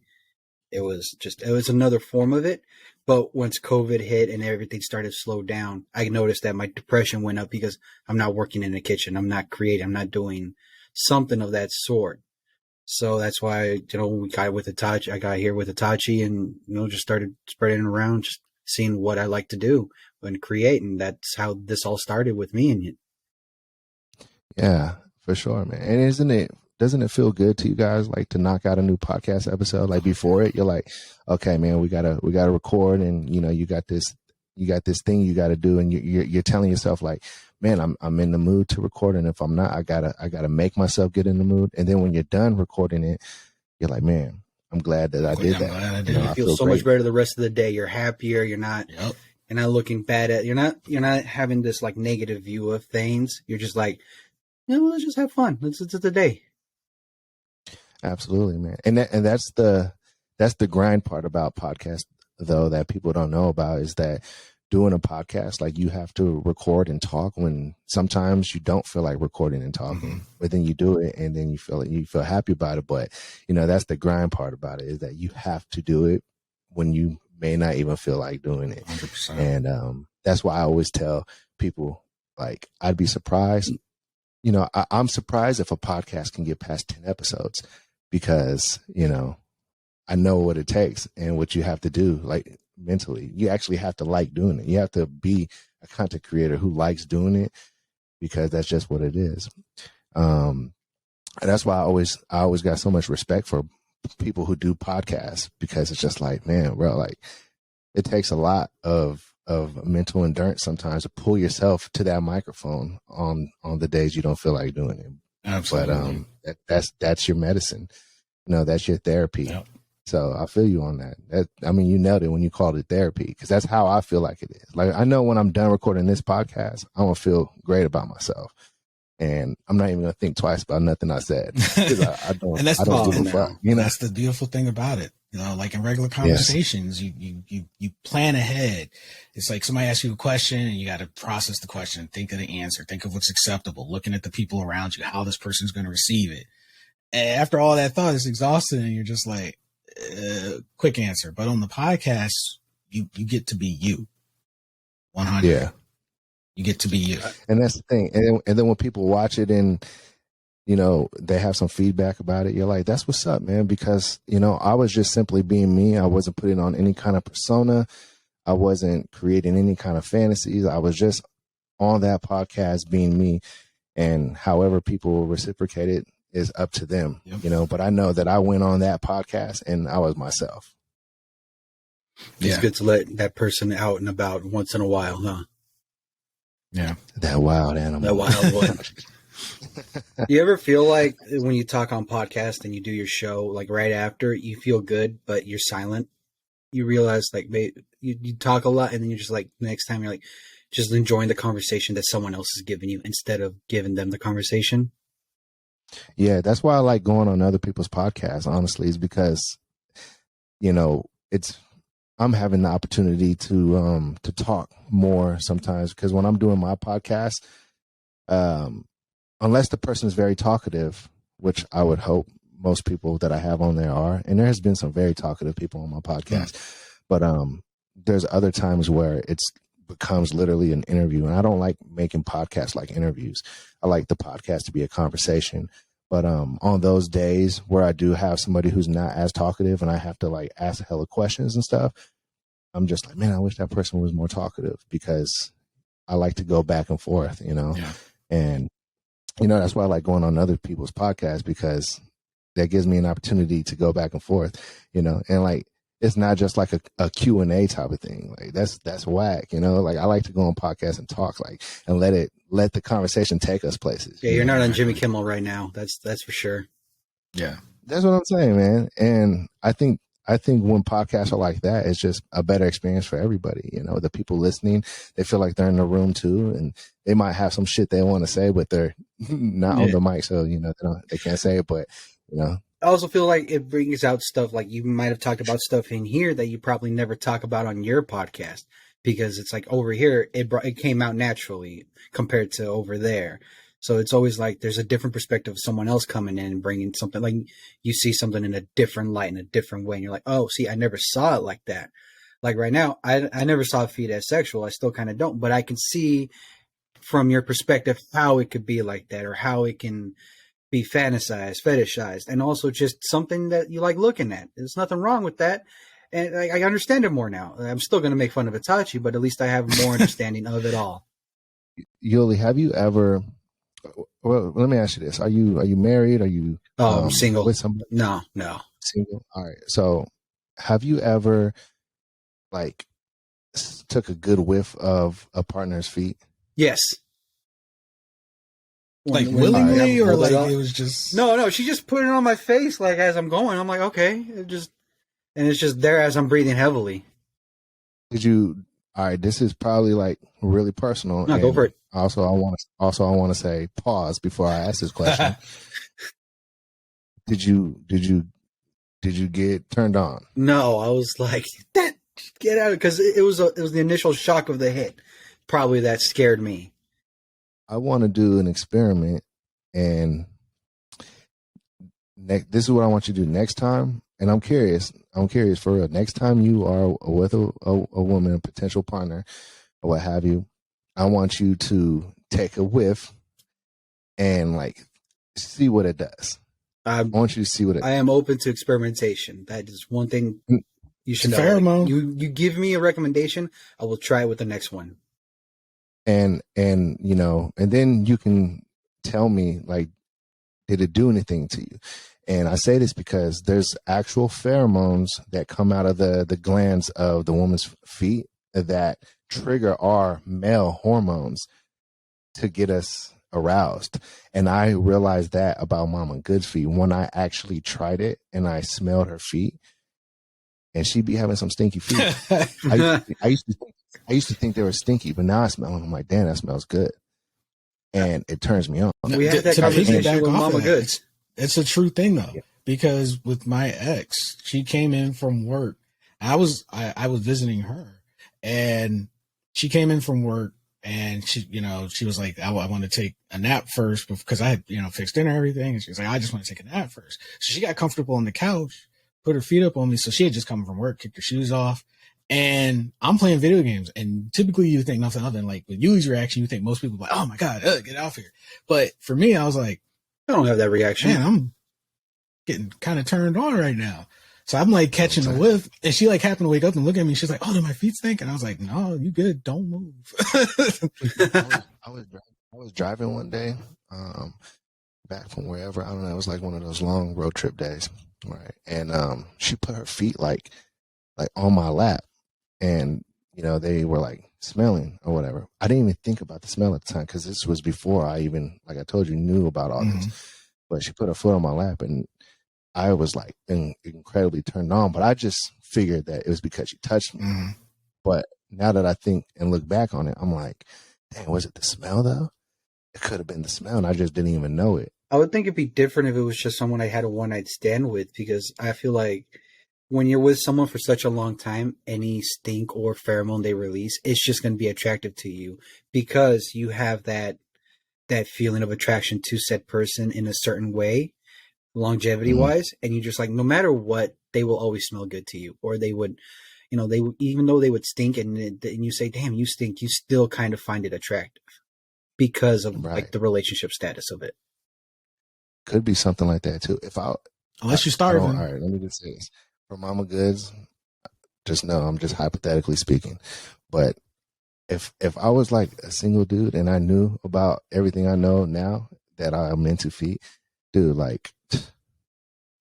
It was another form of it. But once COVID hit and everything started to slow down, I noticed that my depression went up because I'm not working in the kitchen. I'm not creating. I'm not doing something of that sort. So that's why, you know, we got with Itachi. I got here with Itachi and, you know, just started spreading around, just seeing what I like to do and create. And that's how this all started with me and you. Yeah, for sure, man. And doesn't it feel good to you guys, like, to knock out a new podcast episode? Like, before it, you're like, okay, man, we gotta record, and, you know, you got this thing you gotta do, and you're telling yourself, like, man, I'm in the mood to record, and if I'm not, I gotta make myself get in the mood. And then when you're done recording it, you're like, man, I'm glad that I did that. Glad I did. You know, You I feel so great. much better the rest of the day. You're happier. You're not looking bad at, you're not having this like negative view of things. You're just like, you know, let's just have fun. It's the day. Absolutely, man. And that's the grind part about podcasts, though, that people don't know about, is that doing a podcast, like, you have to record and talk when sometimes you don't feel like recording and talking, but then you do it and then you feel happy about it. But, you know, that's the grind part about it, is that you have to do it when you may not even feel like doing it. 100%. And that's why I always tell people, like, I'd be surprised. You know, I'm surprised if a podcast can get past 10 episodes, because, you know, I know what it takes and what you have to do, like, mentally. You actually have to like doing it. You have to be a content creator who likes doing it, because that's just what it is. And that's why I always got so much respect for people who do podcasts, because it's just like, man, bro, like, it takes a lot of mental endurance sometimes to pull yourself to that microphone on the days you don't feel like doing it. Absolutely. But that's your medicine. You know, that's your therapy. Yep. So I feel you on that. I mean, you nailed it when you called it therapy, because that's how I feel like it is. Like, I know when I'm done recording this podcast, I'm going to feel great about myself. And I'm not even going to think twice about nothing I said. I don't, and that's I don't give a fuck. You know, that's the beautiful thing about it. You know, like in regular conversations, you plan ahead. It's like somebody asks you a question and you got to process the question, think of the answer, think of what's acceptable, looking at the people around you, how this person's going to receive it. And after all that thought, it's exhausting, and you're just like, quick answer. But on the podcast, you get to be you. 100. Yeah. You get to be you. And that's the thing. And then when people watch it and, you know, they have some feedback about it, you're like, that's what's up, man. Because, you know, I was just simply being me. I wasn't putting on any kind of persona. I wasn't creating any kind of fantasies. I was just on that podcast being me. And however people reciprocate it is up to them, you know. But I know that I went on that podcast and I was myself. It's good to let that person out and about once in a while, huh? Yeah. That wild animal. That wild one. You ever feel like when you talk on podcast and you do your show, like right after, you feel good, but you're silent? You realize, like, you talk a lot, and then you're just like, next time you're like, just enjoying the conversation that someone else is giving you instead of giving them the conversation. Yeah, that's why I like going on other people's podcasts, honestly, is because, you know, I'm having the opportunity to talk more sometimes, because when I'm doing my podcast, unless the person is very talkative, which I would hope most people that I have on there are, and there has been some very talkative people on my podcast, but there's other times where it's becomes literally an interview, and I don't like making podcasts like interviews. I like the podcast to be a conversation. But on those days where I do have somebody who's not as talkative and I have to like ask a hella questions and stuff, I'm just like, man, I wish that person was more talkative, because I like to go back and forth, you know. And, you know, that's why I like going on other people's podcasts, because that gives me an opportunity to go back and forth, you know. And like, it's not just like a Q&A type of thing. Like that's whack, you know? Like I like to go on podcasts and talk like and let the conversation take us places. Yeah, you're know? not on Jimmy Kimmel right now. That's for sure. Yeah. That's what I'm saying, man. And I think when podcasts are like that, it's just a better experience for everybody. You know, the people listening, they feel like they're in the room too, and they might have some shit they want to say, but they're not on the mic, so you know they can't say it. But you know, I also feel like it brings out stuff like you might have talked about stuff in here that you probably never talk about on your podcast because it's like over here it came out naturally compared to over there. So it's always like there's a different perspective of someone else coming in and bringing something like you see something in a different light in a different way and you're like, oh, see, I never saw it like that. Like right now, I never saw feet as sexual. I still kind of don't, but I can see from your perspective how it could be like that or how it can be fantasized, fetishized, and also just something that you like looking at. There's nothing wrong with that. And I understand it more now. I'm still going to make fun of Itachi, but at least I have more understanding of it all. Yuli, have you ever? Well, let me ask you this: Are you married? Are you I'm single. with somebody? No. Single. All right. So, have you ever like took a good whiff of a partner's feet? Yes. Like When willingly, or like it was just no. She just put it on my face like as I'm going. I'm like, okay, it's just there as I'm breathing heavily. Did you? All right. This is probably like really personal. No, go for it. Also, I want to say pause before I ask this question. Did you get turned on? No, I was like, get out of it because it was the initial shock of the hit. Probably that scared me. I want to do an experiment, and this is what I want you to do next time. And I'm curious for real. Next time you are with a woman, a potential partner, or what have you, I want you to take a whiff and like see what it does. I want you to see what it. I am open to experimentation. That is one thing you should know. Pheromone. You give me a recommendation, I will try it with the next one. And you know, and then you can tell me like, did it do anything to you? And I say this because there's actual pheromones that come out of the glands of the woman's feet that trigger our male hormones to get us aroused. And I realized that about Mama GoodZ feet when I actually tried it and I smelled her feet, and she'd be having some stinky feet. I used to think they were stinky, but now I smell them. I'm like, damn, that smells good. And it turns me on. We had that conversation with Mama GoodZ. It's a true thing though, because with my ex, she came in from work. I was visiting her, and she came in from work, and she was like, I want to take a nap first because I had, fixed dinner and everything. And she was like, I just want to take a nap first. So she got comfortable on the couch, put her feet up on me. So she had just come from work, kicked her shoes off. And I'm playing video games, and typically you think nothing other than like with Yuli's reaction, you think most people are like, oh my God, get off here. But for me, I was like, I don't have that reaction. Man, I'm getting kind of turned on right now. So I'm like catching the whiff, and she like happened to wake up and look at me. She's like, oh, do my feet stink? And I was like, no, you good. Don't move. I was driving one day, back from wherever. I don't know. It was like one of those long road trip days. Right. And she put her feet like on my lap, and they were like smelling or whatever. I didn't even think about the smell at the time because this was before I even, like I told you, knew about all this. But she put her foot on my lap, and I was like incredibly turned on. But I just figured that it was because she touched me. But now that I think and look back on it, I'm like, dang, was it the smell though? It could have been the smell, and I just didn't even know it. I would think it'd be different if it was just someone I had a one-night stand with, because I feel like when you're with someone for such a long time, any stink or pheromone they release, it's just going to be attractive to you because you have that feeling of attraction to said person in a certain way, longevity-wise, and you just like, no matter what, they will always smell good to you, or they would, even though they would stink, and you say, damn, you stink, you still kind of find it attractive because of like the relationship status of it. Could be something like that too. Unless you're starving. All right, let me just say this. For Mama GoodZ, just know I'm just hypothetically speaking. But if I was like a single dude and I knew about everything I know now that I'm into feet, dude, like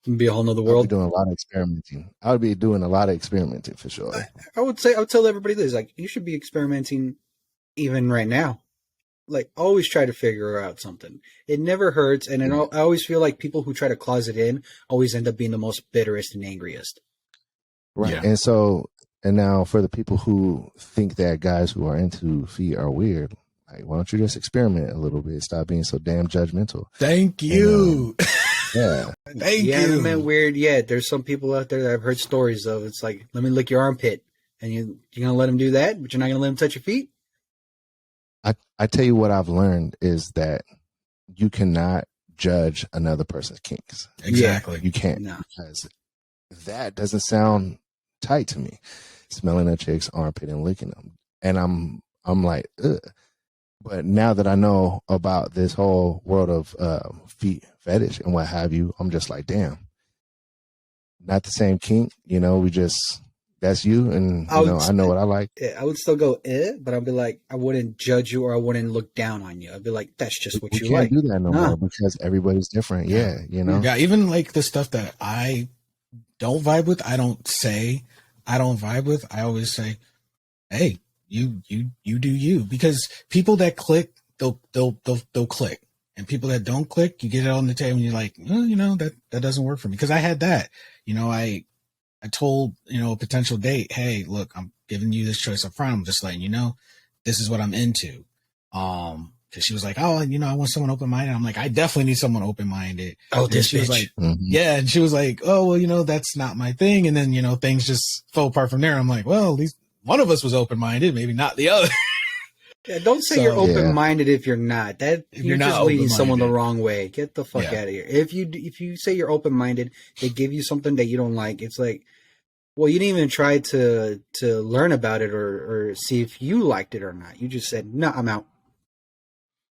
It'd be a whole nother I'll be world. doing a lot of experimenting. I would be doing a lot of experimenting for sure. I would tell everybody this, like, you should be experimenting even right now. Like, always try to figure out something. It never hurts, and I always feel like people who try to closet in always end up being the most bitterest and angriest. Right. Yeah. And so, and now for the people who think that guys who are into feet are weird, like, why don't you just experiment a little bit? Stop being so damn judgmental. Thank you. Yeah. Thank You you. haven't been weird yet. There's some people out there that I've heard stories of. It's like, let me lick your armpit. And you're going to let them do that, but you're not going to let them touch your feet? I tell you what I've learned is that you cannot judge another person's kinks. Exactly. You can't, because that doesn't sound tight to me. Smelling a chick's armpit and licking them. And I'm like, ugh. But now that I know about this whole world of feet fetish and what have you, I'm just like, damn, not the same kink. You know, that's you. And, I know what I like. I would still go, but I'd be like, I wouldn't judge you or I wouldn't look down on you. I'd be like, that's just what you like. We can't do that no more because everybody's different. Yeah. Yeah. Even like the stuff that I don't vibe with, I don't say I don't vibe with. I always say, hey, you do you, because people that click, they'll click, and people that don't click, you get it on the table and you're like, well, that doesn't work for me. Cause I had that, I told, a potential date, hey, look, I'm giving you this choice up front. I'm just letting you know, this is what I'm into. Cause she was like, oh, I want someone open-minded. I'm like, I definitely need someone open-minded. Oh, and this she bitch. was like, yeah. And she was like, oh, well, that's not my thing. And then, things just fell apart from there. I'm like, well, at least one of us was open-minded, maybe not the other. Yeah, don't say you're open-minded if you're not. If you're just not leading someone the wrong way. Get the fuck out of here. If you say you're open-minded, they give you something that you don't like. It's like, well, you didn't even try to learn about it or see if you liked it or not. You just said, no, I'm out.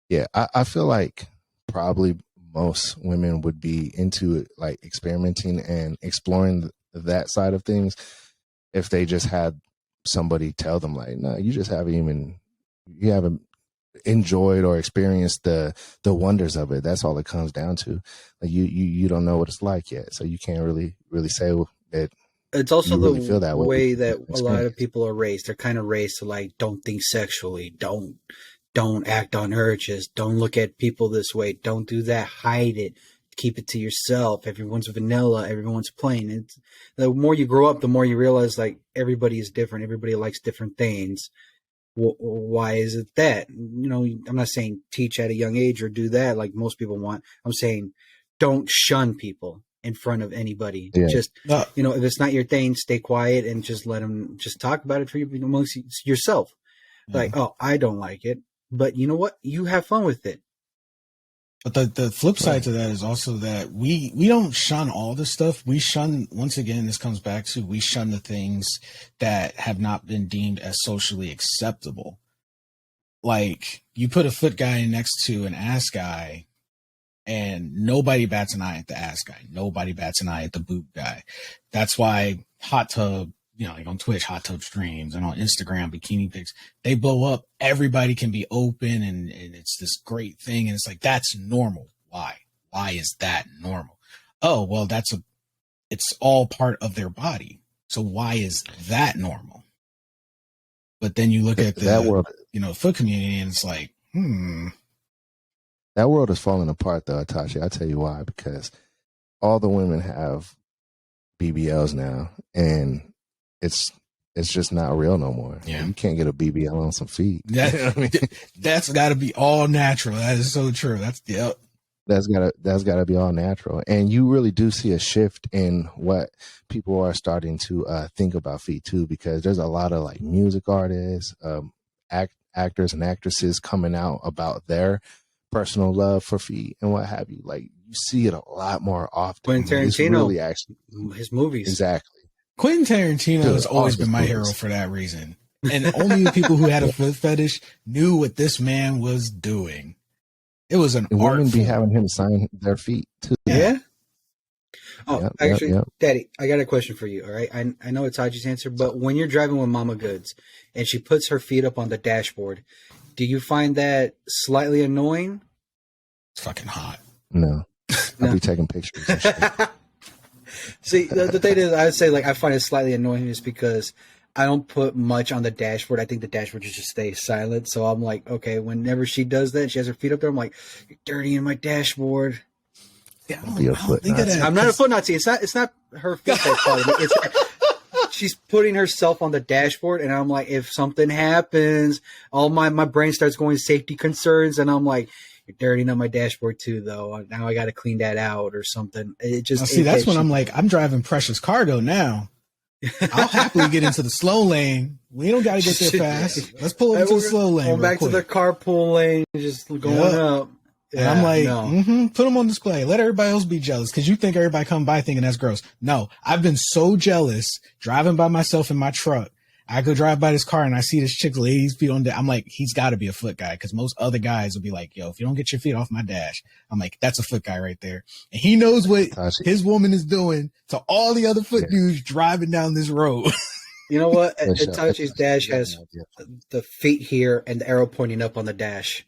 Yeah, I feel like probably most women would be into it, like experimenting and exploring that side of things, if they just had somebody tell them like, no, you haven't enjoyed or experienced the wonders of it. That's all it comes down to. Like you don't know what it's like yet, so you can't really say that. It's also really the feel that way that a lot of people are raised. They're kind of raised to like, don't think sexually, don't act on urges, don't look at people this way, don't do that, hide it, keep it to yourself. Everyone's vanilla, everyone's plain. It's, the more you grow up, the more you realize like everybody is different, everybody likes different things. Why is it that? I'm not saying teach at a young age or do that like most people want. I'm saying don't shun people in front of anybody. Yeah. Just, if it's not your thing, stay quiet and just let them just talk about it for you amongst yourself. Yeah. Like, oh, I don't like it, but you know what? You have fun with it. But the flip side to that is also that we don't shun all this stuff. We shun, once again, this comes back to, we shun the things that have not been deemed as socially acceptable. Like, you put a foot guy next to an ass guy, and nobody bats an eye at the ass guy. Nobody bats an eye at the boob guy. That's why hot tub, like on Twitch, hot tub streams, and on Instagram, bikini pics, they blow up. Everybody can be open, and it's this great thing. And it's like, that's normal. Why? Why is that normal? Oh, well, it's all part of their body. So why is that normal? But then you look at that world, foot community, and it's like, That world is falling apart, though, Atashi. I'll tell you why. Because all the women have BBLs now, and it's just not real no more. Yeah. You can't get a BBL on some feet. That's got to be all natural. That is so true. That's got to be all natural. And you really do see a shift in what people are starting to think about feet too, because there's a lot of like music artists, actors and actresses coming out about their personal love for feet and what have you. Like, you see it a lot more often. Quentin Tarantino, really actually his movies. Exactly. Quentin Tarantino has always been my hero for that reason. And only the people who had a foot fetish knew what this man was doing. It was an art form. Women be having him sign their feet too. Yeah. Oh, actually, Daddy, I got a question for you. All right, I know it's Haji's answer, but when you're driving with Mama GoodZ and she puts her feet up on the dashboard, do you find that slightly annoying? It's fucking hot. No. I'll be taking pictures and shit. See, the thing is, I'd say like I find it slightly annoying just because I don't put much on the dashboard. I think the dashboard just stays silent. So I'm like, okay, whenever she does that, she has her feet up there. I'm like, you're dirty in my dashboard. Yeah, I Be a don't foot think of Nazi. that. I'm not a foot Nazi. It's not her feet that's bothering me. It's she's putting herself on the dashboard, and I'm like, if something happens, all my brain starts going safety concerns, and I'm like, you're dirtying up my dashboard too, though. Now I got to clean that out or something. It just Now, see, that's when I'm like, I'm driving precious cargo now. I'll happily get into the slow lane. We don't got to get there fast. Let's pull up to the slow lane. Going back to the carpool lane, just going up. And I'm like, put them on display. Let everybody else be jealous because you think everybody come by thinking that's gross. No, I've been so jealous driving by myself in my truck. I go drive by this car and I see this chick lay his feet on the. I'm like, he's got to be a foot guy because most other guys will be like, yo, if you don't get your feet off my dash, I'm like, that's a foot guy right there. And he knows what his woman is doing to all the other foot dudes driving down this road. You know what? Itachi's dash has the feet here and the arrow pointing up on the dash.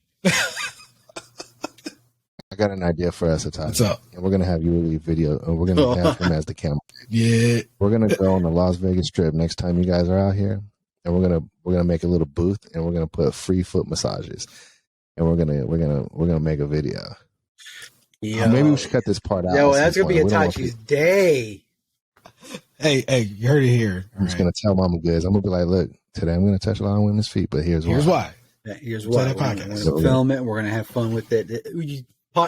I got an idea for us, Itachi. What's up? And we're gonna have you leave video, and we're gonna have him as the camera. Yeah, We're gonna go on the Las Vegas Strip next time you guys are out here, and we're gonna make a little booth, and we're gonna put free foot massages, and we're gonna make a video. Yeah, maybe we should cut this part out. Yo, that's gonna be Itachi's day. Hey, you heard it here. I'm just gonna tell Mama Goods. I'm gonna be like, look, today I'm gonna touch a lot of women's feet, but here's why. Here's why. We're gonna film it. We're gonna have fun with it.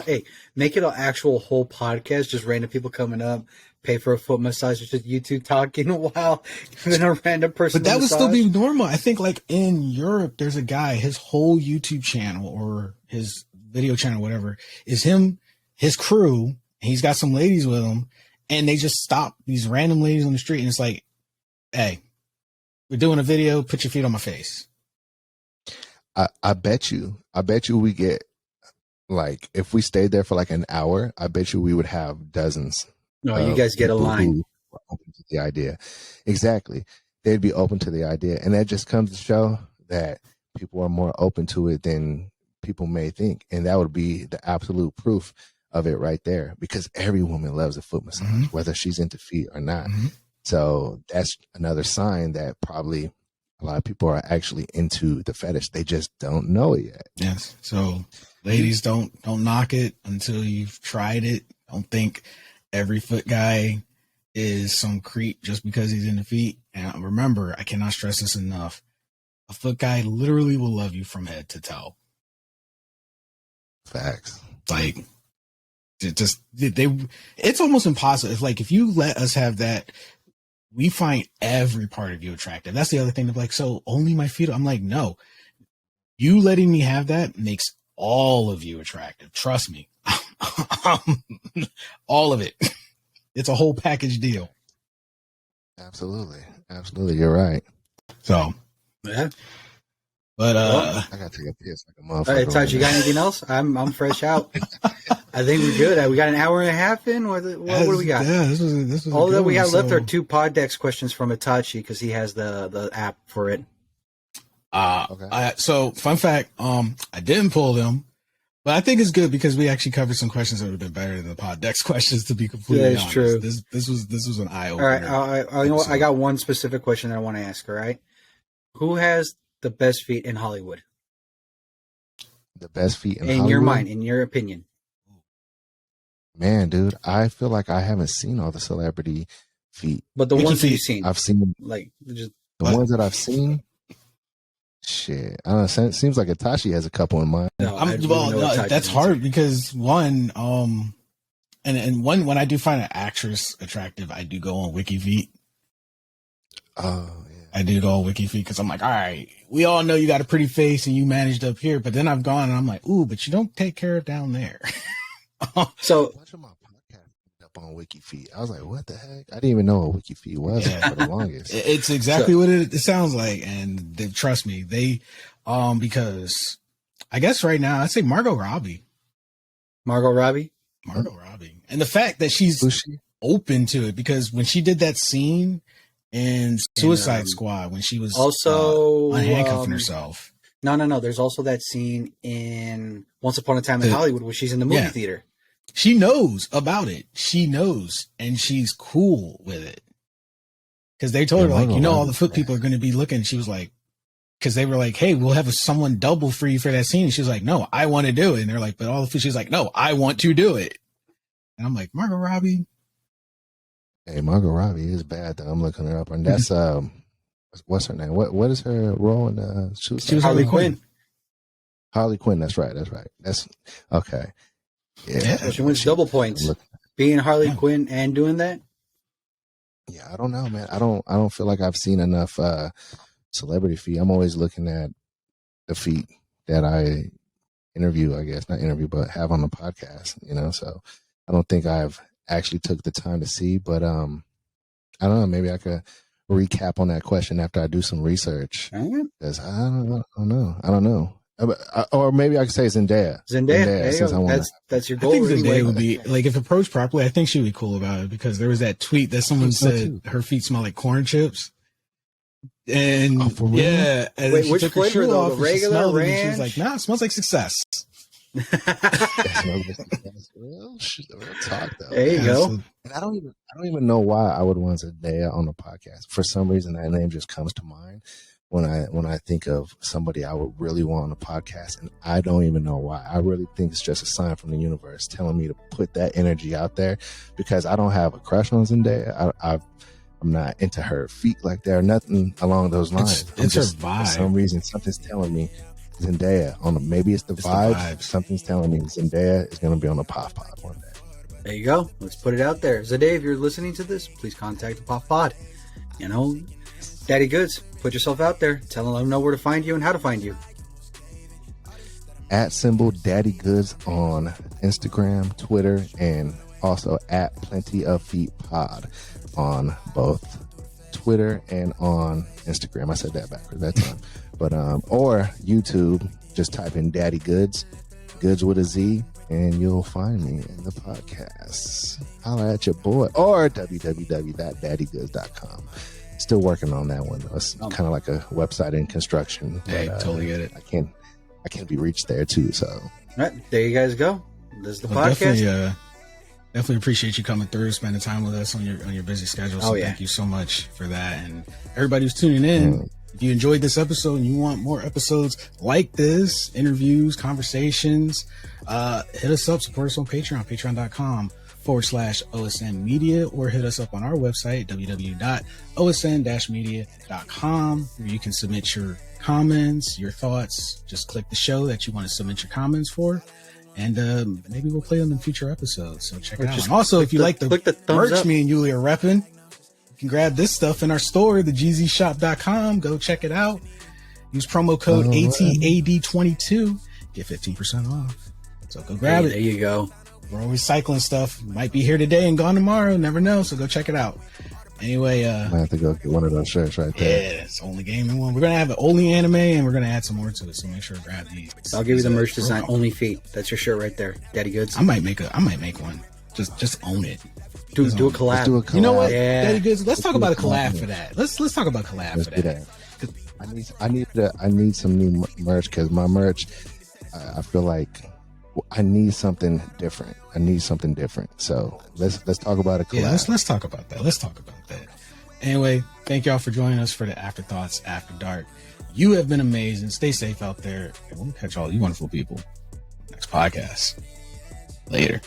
Hey, make it an actual whole podcast. Just random people coming up, pay for a foot massage. Just you two talking a while, and then a random person. But that would still be normal. I think, like in Europe, there's a guy. His whole YouTube channel or his video channel, whatever, is him, his crew. And he's got some ladies with him, and they just stop these random ladies on the street, and it's like, hey, we're doing a video. Put your feet on my face. I bet you we get. Like, if we stayed there for like an hour, I bet you we would have dozens. No, you guys get a line. Open to the idea. Exactly. They'd be open to the idea. And that just comes to show that people are more open to it than people may think. And that would be the absolute proof of it right there. Because every woman loves a foot massage, whether she's into feet or not. So that's another sign that probably a lot of people are actually into the fetish. They just don't know it yet. Yes. So ladies, don't knock it until you've tried it. Don't think every foot guy is some creep just because he's into feet. And remember, I cannot stress this enough. A foot guy literally will love you from head to toe. Facts. Like, it's almost impossible. It's like, if you let us have that, we find every part of you attractive. That's the other thing. They're like, so only my feet. I'm like, no, you letting me have that makes all of you attractive. Trust me. All of it. It's a whole package deal. Absolutely. You're right. So, yeah. But I gotta take a piss like a motherfucker. All right, Todd, you got anything else? I'm fresh out. I think we're good. We got an hour and a half in. What do we got? Yeah, this was all that we have left are 2 Poddex questions from Itachi because he has the app for it. Okay. So fun fact, I didn't pull them, but I think it's good because we actually covered some questions that would have been better than the Poddex questions. To be completely honest, it's true. This was an eye opener. All right, you know what? I got one specific question that I want to ask. All right, who has the best feet in Hollywood? The best feet in Hollywood? Your mind, in your opinion. Man, dude, I feel like I haven't seen all the celebrity feet. But the ones that you've seen. I've seen like the ones that I've seen. Shit, I don't know. It seems like Itachi has a couple in mind. That's hard because one, and one, when I do find an actress attractive, I do go on WikiFeet. Oh, yeah. I do go on WikiFeet because I'm like, all right, we all know you got a pretty face and you managed up here, but then I've gone and I'm like, ooh, but you don't take care of down there. So much of my podcast up on WikiFeet. I was like, what the heck? I didn't even know what WikiFeet was for the longest. It's exactly what it sounds like, and trust me, they because I guess right now I'd say Margot Robbie, and the fact that she's open to it because when she did that scene in Suicide Squad when she was also unhandcuffing herself. No. There's also that scene in Once Upon a Time in Hollywood where she's in the movie theater. she knows about it. She knows, and she's cool with it. Because they told her, like, all the foot people are going to be looking. She was like, because they were like, hey, we'll have someone double for you for that scene. And she was like, no, I want to do it. And they're like, but all the foot, she's like, no, I want to do it. And I'm like, Margot Robbie. Hey, Margot Robbie is bad though. I'm looking her up, and that's what's her name? What is her role in she was Harley Quinn. Harley Quinn. That's right. That's okay. Yeah. So she wins double points. Being Harley Quinn and doing that. Yeah, I don't know, man. I don't feel like I've seen enough celebrity feet. I'm always looking at the feet that I interview, I guess, not interview, but have on the podcast, so I don't think I've actually took the time to see, but I don't know, maybe I could recap on that question after I do some research, because I don't know. Or maybe I could say Zendaya. Zendaya. That's your goal. I think Zendaya would be, like, if approached properly, I think she would be cool about it, because there was that tweet that someone said her feet smell like corn chips. And yeah, and wait, which flavor though? The regular ranch? She was like, nah, it smells like success. Real talk though. There you go. So, and I don't even know why I would want Zendaya on the podcast. For some reason, that name just comes to mind when I think of somebody I would really want on the podcast, and I don't even know why. I really think it's just a sign from the universe telling me to put that energy out there, because I don't have a crush on Zendaya. I'm not into her feet like that or nothing along those lines. It's her vibe. For some reason, something's telling me Zendaya maybe it's the vibe. Something's telling me Zendaya is going to be on the Puff Pod one day. There you go. Let's put it out there. Zendaya, if you're listening to this, please contact the Puff Pod. Daddy GoodZ, put yourself out there. Tell them know where to find you and how to find you. @ Daddy GoodZ on Instagram, Twitter, and also @Plenty of Feet Pod on both Twitter and on Instagram. I said that backwards that time. But or YouTube, just type in Daddy GoodZ, GoodZ with a Z, and you'll find me in the podcast. Holla at your boy, or www.daddygoodz.com. Still working on that one though. It's kind of like a website in construction. Hey, totally get it. I can't be reached there too. So all right, there you guys go. This is the podcast. Definitely appreciate you coming through, spending time with us on your busy schedule. So thank you so much for that. And everybody who's tuning in, if you enjoyed this episode and you want more episodes like this, interviews, conversations, hit us up, support us on Patreon, patreon.com/OSN Media, or hit us up on our website, www.osn-media.com, where you can submit your comments, your thoughts. Just click the show that you want to submit your comments for. And maybe we'll play them in future episodes. So check it out. And also, if you like the merch up. Me and Yuli are repping, you can grab this stuff in our store, thegzshop.com. Go check it out. Use promo code ATAD22. Get 15% off. So go grab it. There you go. We're always cycling stuff. Might be here today and gone tomorrow. Never know. So go check it out. Anyway, I have to go get one of those shirts right there. Yeah, it's only gaming one. We're gonna have an only anime, and we're gonna add some more to it. So make sure to grab these. I'll give you the merch design. Only feet. That's your shirt right there, Daddy GoodZ. I might make one. Just own it. Do a collab. Let's do a collab. You know what, Yeah. Daddy GoodZ? Let's talk about a collab for that. Let's talk about collab for that. I need some new merch, because my merch, I feel like I need something different. So let's talk about a collab. Yeah, let's talk about that. Anyway, thank y'all for joining us for the Afterthoughts After Dark. You have been amazing. Stay safe out there, and we'll catch all you wonderful people next podcast. Later.